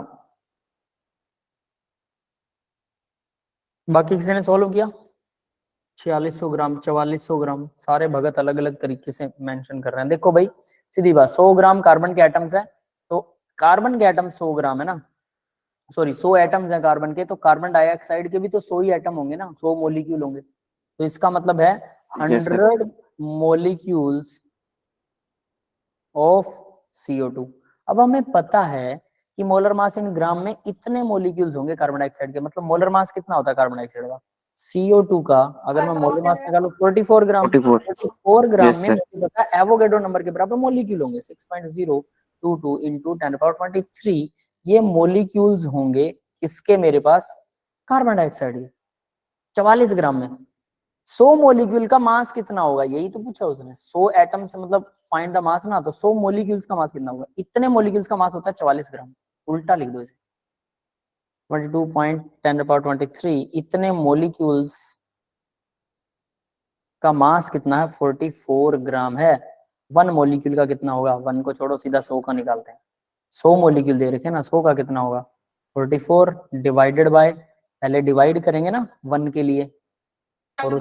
बाकी किसी ने सॉल्व किया? 4600 ग्राम, 4400 ग्राम, सारे भगत अलग अलग तरीके से मेंशन कर रहे हैं। देखो भाई सीधी बात, 100 ग्राम कार्बन के एटम्स हैं, तो कार्बन के एटम 100 ग्राम है ना, सॉरी 100 एटम्स हैं कार्बन के, तो कार्बन डाइऑक्साइड के भी तो 100 ही एटम होंगे ना, 100 मोलिक्यूल होंगे, तो इसका मतलब है 100 मोलिक्यूल्स ऑफ CO2। अब हमें पता है कि मोलर मास इन ग्राम में इतने मोलिक्यूल्स होंगे कार्बन डाइऑक्साइड के, मतलब मोलर मास कितना होता है कार्बन डाइऑक्साइड का? CO2 का अगर मैं मोलर मास निकालूं 44 ग्राम, 44 ग्राम में मुझे पता है एवोगैड्रो नंबर के बराबर मोलिक्यूल होंगे 6.022 इंटू 10⁻23, ये मोलिक्यूल्स होंगे किसके मेरे पास? कार्बन डाइऑक्साइड के। 44 ग्राम में 100 मोलिक्यूल का मास कितना होगा, यही तो पूछा उसने। 100 एटम से मतलब फाइंड द मास ना, तो 100 मोलिक्यूल्स का मास कितना होगा? इतने मोलिक्यूल्स का मास होता है 44 ग्राम, उल्टा लिख दो इसे, 22.10⁻23, इतने मोलिक्यूल्स का मास कितना है? 44 ग्राम है। 1 मोलिक्यूल का कितना होगा? 1 को छोड़ो, सीधा 100 का निकालते हैं। 100 मोलिक्यूल दे रखे हैं ना, 100 का कितना होगा? 44 डिवाइडेड बाय, पहले डिवाइड करेंगे ना 1 के लिए, और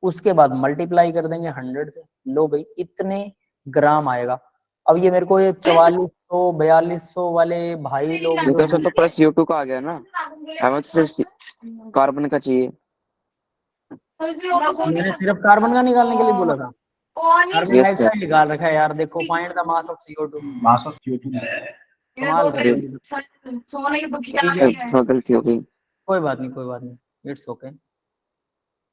उसके बाद मल्टीप्लाई कर देंगे 100 से। लो भाई इतने ग्राम आएगा। अब ये मेरे को ये 4400 4200 वाले भाई लोग इधर से तो प्लस CO2 का आ गया ना, हमें तो सिर्फ कार्बन का चाहिए। मैंने सिर्फ कार्बन का निकालने के लिए बोला था, कार्बन Yes, डाइऑक्साइड निकाल रखा है यार, देखो find the mass of CO2। Mass of CO2 कमाल कर रहे हो। सोने की दुखिया थोड़ा गलती हो गई। कोई बात नहीं, कोई बात नहीं, इट्स ओके।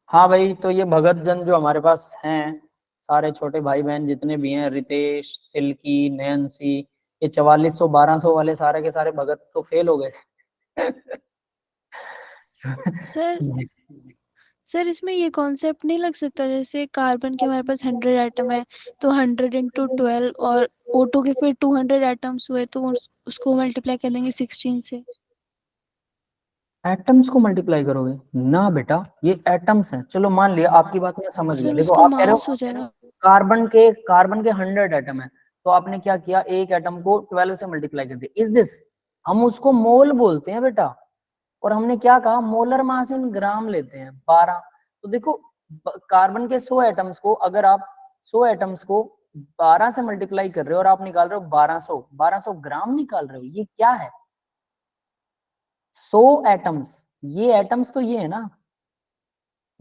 हाँ भाई, तो ये भगत जन जो हमारे पास हैं, सारे छोटे भाई बहन जितने भी हैं, रितेश, सिल्की, नयंसी, ये 4400 1200 वाले सारे के सारे भगत तो फेल हो गए। सर इसमें ये कॉन्सेप्ट नहीं लग सकता, जैसे कार्बन के हमारे पास 100 एटम है तो 100 into 12 और O2 के फिर 200 एटम्स हुए तो उसको मल्टीप्लाई कर देंगे 16 से। एटम्स को मल्टीप्लाई करोगे ना बेटा, ये एटम्स हैं। चलो मान लिया, आपकी बात मैं समझ गया। सर देखो उसका आप कह रहे मास हो हो जाएगा। कार्बन के 100 एटम है, तो आपने क्या किया, एक एटम को 12 से मल्टीप्लाई कर दिया। इज दिस, हम उसको मोल बोलते हैं बेटा। और हमने क्या कहा, मोलर मास इन ग्राम लेते हैं 12। तो देखो कार्बन के 100 एटम्स को, अगर आप 100 एटम्स को 12 से मल्टीप्लाई कर रहे हो और आप निकाल रहे हो 1200 ग्राम निकाल रहे हो, ये क्या है, 100 एटम्स। ये एटम्स तो ये है ना,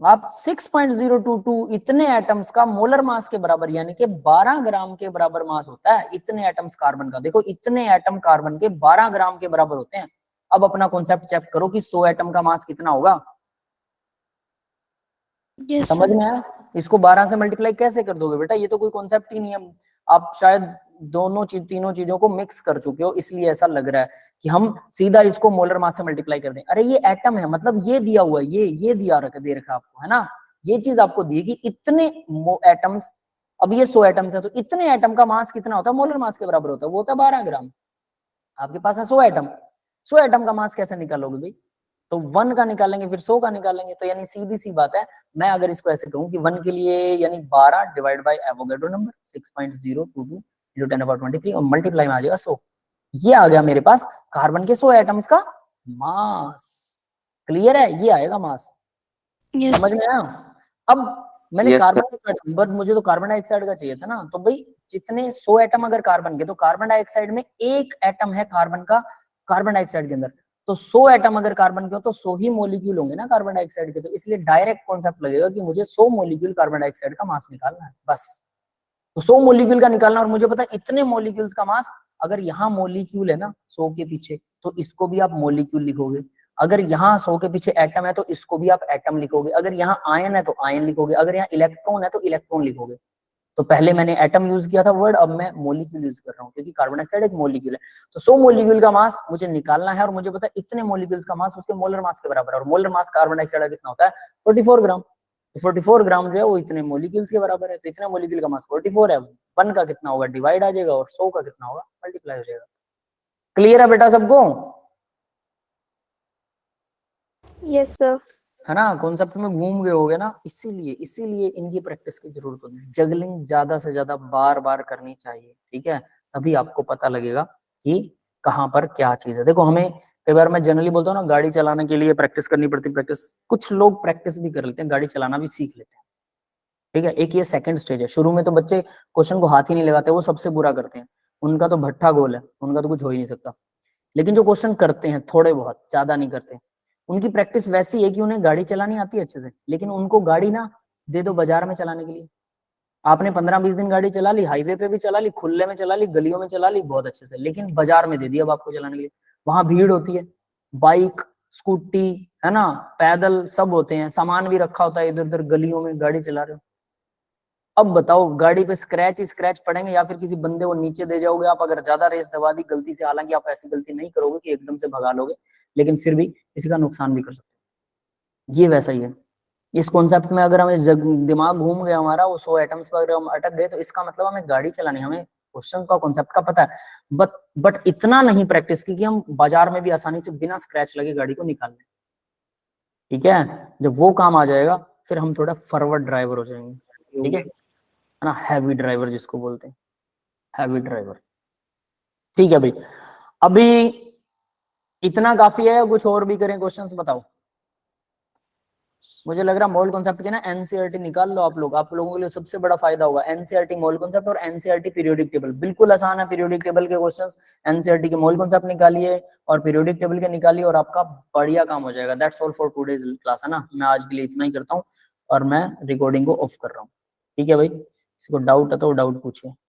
आप 6.022 इतने एटम्स का मोलर मास के बराबर, यानी कि 12 ग्राम के बराबर मास होता है इतने एटम्स कार्बन का। देखो इतने एटम कार्बन के 12 ग्राम के बराबर होते हैं। अब अपना कॉन्सेप्ट चेक करो कि 100 एटम का मास कितना होगा। यस समझ सर। में आया? इसको 12 से मल्टीप्लाई कैसे कर दोगे बेटा, ये तो कोई कॉन्सेप्ट ही नहीं है। आप शायद तीनों चीजों को मिक्स कर चुके हो, इसलिए ऐसा लग रहा है कि हम सीधा इसको मोलर मास से मल्टीप्लाई कर दें। अरे ये एटम है, मतलब ये दिया हुआ है, ये दे रखा आपको, है ना, ये चीज आपको दी कि इतने एटम्स। अब ये 100 एटम्स है, तो इतने एटम का मास कितना होता है, मोलर मास के बराबर होता है, वो होता है 12 ग्राम। आपके पास है 100 एटम, 100 एटम का मास कैसे निकालोगे भाई, तो 1 का निकालेंगे फिर 100 का निकालेंगे। तो यानी सीधी सी बात है, मैं अगर इसको ऐसे कहूं कि 1 के लिए यानी 12 divide by Avogadro number 6.022 into 10⁻23 और मल्टीप्लाई में आ जाएगा 100। ये आ गया मेरे पास कार्बन के 100 एटम्स का मास। क्लियर है, ये आएगा मास। समझ में आया? अब मैंने Yes, कार्बन, बट मुझे तो कार्बन डाइऑक्साइड का चाहिए था ना। तो भाई जितने 100 एटम अगर कार्बन के, तो कार्बन डाइऑक्साइड में एक एटम है कार्बन का कार्बन डाइऑक्साइड के अंदर। तो 100 एटम अगर कार्बन के हो तो 100 ही मोलिक्यूल होंगे ना कार्बन डाइऑक्साइड के। तो इसलिए डायरेक्ट कॉन्सेप्ट लगेगा कि मुझे 100 मोलिक्यूल कार्बन डाइऑक्साइड का मास निकालना है, बस। तो 100 मोलिक्यूल का निकालना, और मुझे पता है इतने मोलिक्यूल्स का मास। अगर यहाँ मोलिक्यूल है ना 100 के पीछे, तो इसको भी आप मोलिक्यूल लिखोगे। अगर यहाँ 100 के पीछे एटम है तो इसको भी आप एटम लिखोगे। अगर यहाँ आयन है तो आयन लिखोगे। अगर यहाँ इलेक्ट्रॉन है तो इलेक्ट्रॉन लिखोगे। तो पहले मैंने एटम यूज किया था वर्ड, अब मैं मोलिक्यूल यूज कर रहा हूँ, क्योंकि कार्बन डाइऑक्साइड एक मोलिक्यूल है। तो 100 मोलिक्यूल का मास मुझे निकालना है, और मुझे पता है इतने मोलिक्यूल्स का मास उसके मोलर मास के बराबर है। और मोलर मास कार्बन डाइऑक्साइड का कितना होता है, 44 ग्राम। तो 44 ग्राम जो है वो इतने मोलिक्यूल्स के बराबर है। तो इतने मोलिक्यूल का मास 44 है। 1 का कितना होगा, डिवाइड आ जाएगा, और 100 का कितना होगा, मल्टीप्लाई हो जाएगा। क्लियर है बेटा सबको? Yes sir. है ना, कॉन्सेप्ट में घूम गए होगे ना। इसीलिए इनकी प्रैक्टिस की जरूरत होती है। जगलिंग ज्यादा से ज्यादा बार बार करनी चाहिए, ठीक है, तभी आपको पता लगेगा कि कहाँ पर क्या चीज है। देखो हमें कई बार, मैं जनरली बोलता हूँ ना, गाड़ी चलाने के लिए प्रैक्टिस करनी पड़ती है। प्रैक्टिस, कुछ लोग प्रैक्टिस भी कर लेते हैं, गाड़ी चलाना भी सीख लेते हैं, ठीक है। एक ये सेकंड स्टेज है। शुरू में तो बच्चे क्वेश्चन को हाथ ही नहीं लगाते, वो सबसे बुरा करते हैं। उनका तो भट्ठा गोल है, उनका तो कुछ हो ही नहीं सकता। लेकिन जो क्वेश्चन करते हैं थोड़े बहुत, ज्यादा नहीं करते, उनकी प्रैक्टिस वैसी है कि उन्हें गाड़ी चलानी आती है अच्छे से। लेकिन उनको गाड़ी ना दे दो बाजार में चलाने के लिए, आपने 15-20 दिन गाड़ी चला ली, हाईवे पे भी चला ली, खुले में चला ली, गलियों में चला ली बहुत अच्छे से, लेकिन बाजार में दे दी अब आपको चलाने के लिए। वहां भीड़ होती है, बाइक, स्कूटी, है ना, पैदल सब होते हैं, सामान भी रखा होता है इधर उधर, गलियों में गाड़ी चला रहे हो। अब बताओ गाड़ी पे स्क्रैच ही स्क्रैच पड़ेंगे, या फिर किसी बंदे को नीचे दे जाओगे आप अगर ज्यादा रेस दबा दी गलती से। हालांकि आप ऐसी गलती नहीं करोगे कि एकदम से भगा लोगे, लेकिन फिर भी किसी का नुकसान भी कर सकते हो। ये वैसा ही है। इस कॉन्सेप्ट में अगर हमें दिमाग घूम गया हमारा, वो 100 एटम्स पर अगर हम अटक गए, तो इसका मतलब हमें गाड़ी चलानी, हमें क्वेश्चन का कॉन्सेप्ट का पता है, बट इतना नहीं प्रैक्टिस की कि हम बाजार में भी आसानी से बिना स्क्रैच लगे गाड़ी को निकाल लें, ठीक है। जब वो काम आ जाएगा फिर हम थोड़ा फॉरवर्ड ड्राइवर हो जाएंगे, ठीक है ना, हैवी ड्राइवर जिसको बोलते हैं, हैवी ड्राइवर। ठीक है भाई, अभी इतना काफी है या कुछ और भी करें? क्वेश्चंस बताओ। मुझे लग रहा मोल कॉन्सेप्ट के ना एनसीईआरटी निकाल लो आप लोग, आप लोगों के लिए सबसे बड़ा फायदा होगा। एनसीईआरटी मोल कॉन्सेप्ट और एनसीईआरटी पीरियोडिक टेबल, बिल्कुल आसान है। पीरियोडिक टेबल के क्वेश्चंस, एनसीईआरटी के मोल कॉन्सेप्ट निकालिए और पीरियोडिक टेबल के निकालिए, और आपका बढ़िया काम हो जाएगा। That's all for today's class, है ना। मैं आज के लिए इतना ही करता हूँ और मैं रिकॉर्डिंग को ऑफ कर रहा हूँ, ठीक है भाई। किसी को डाउट है तो डाउट पूछिए।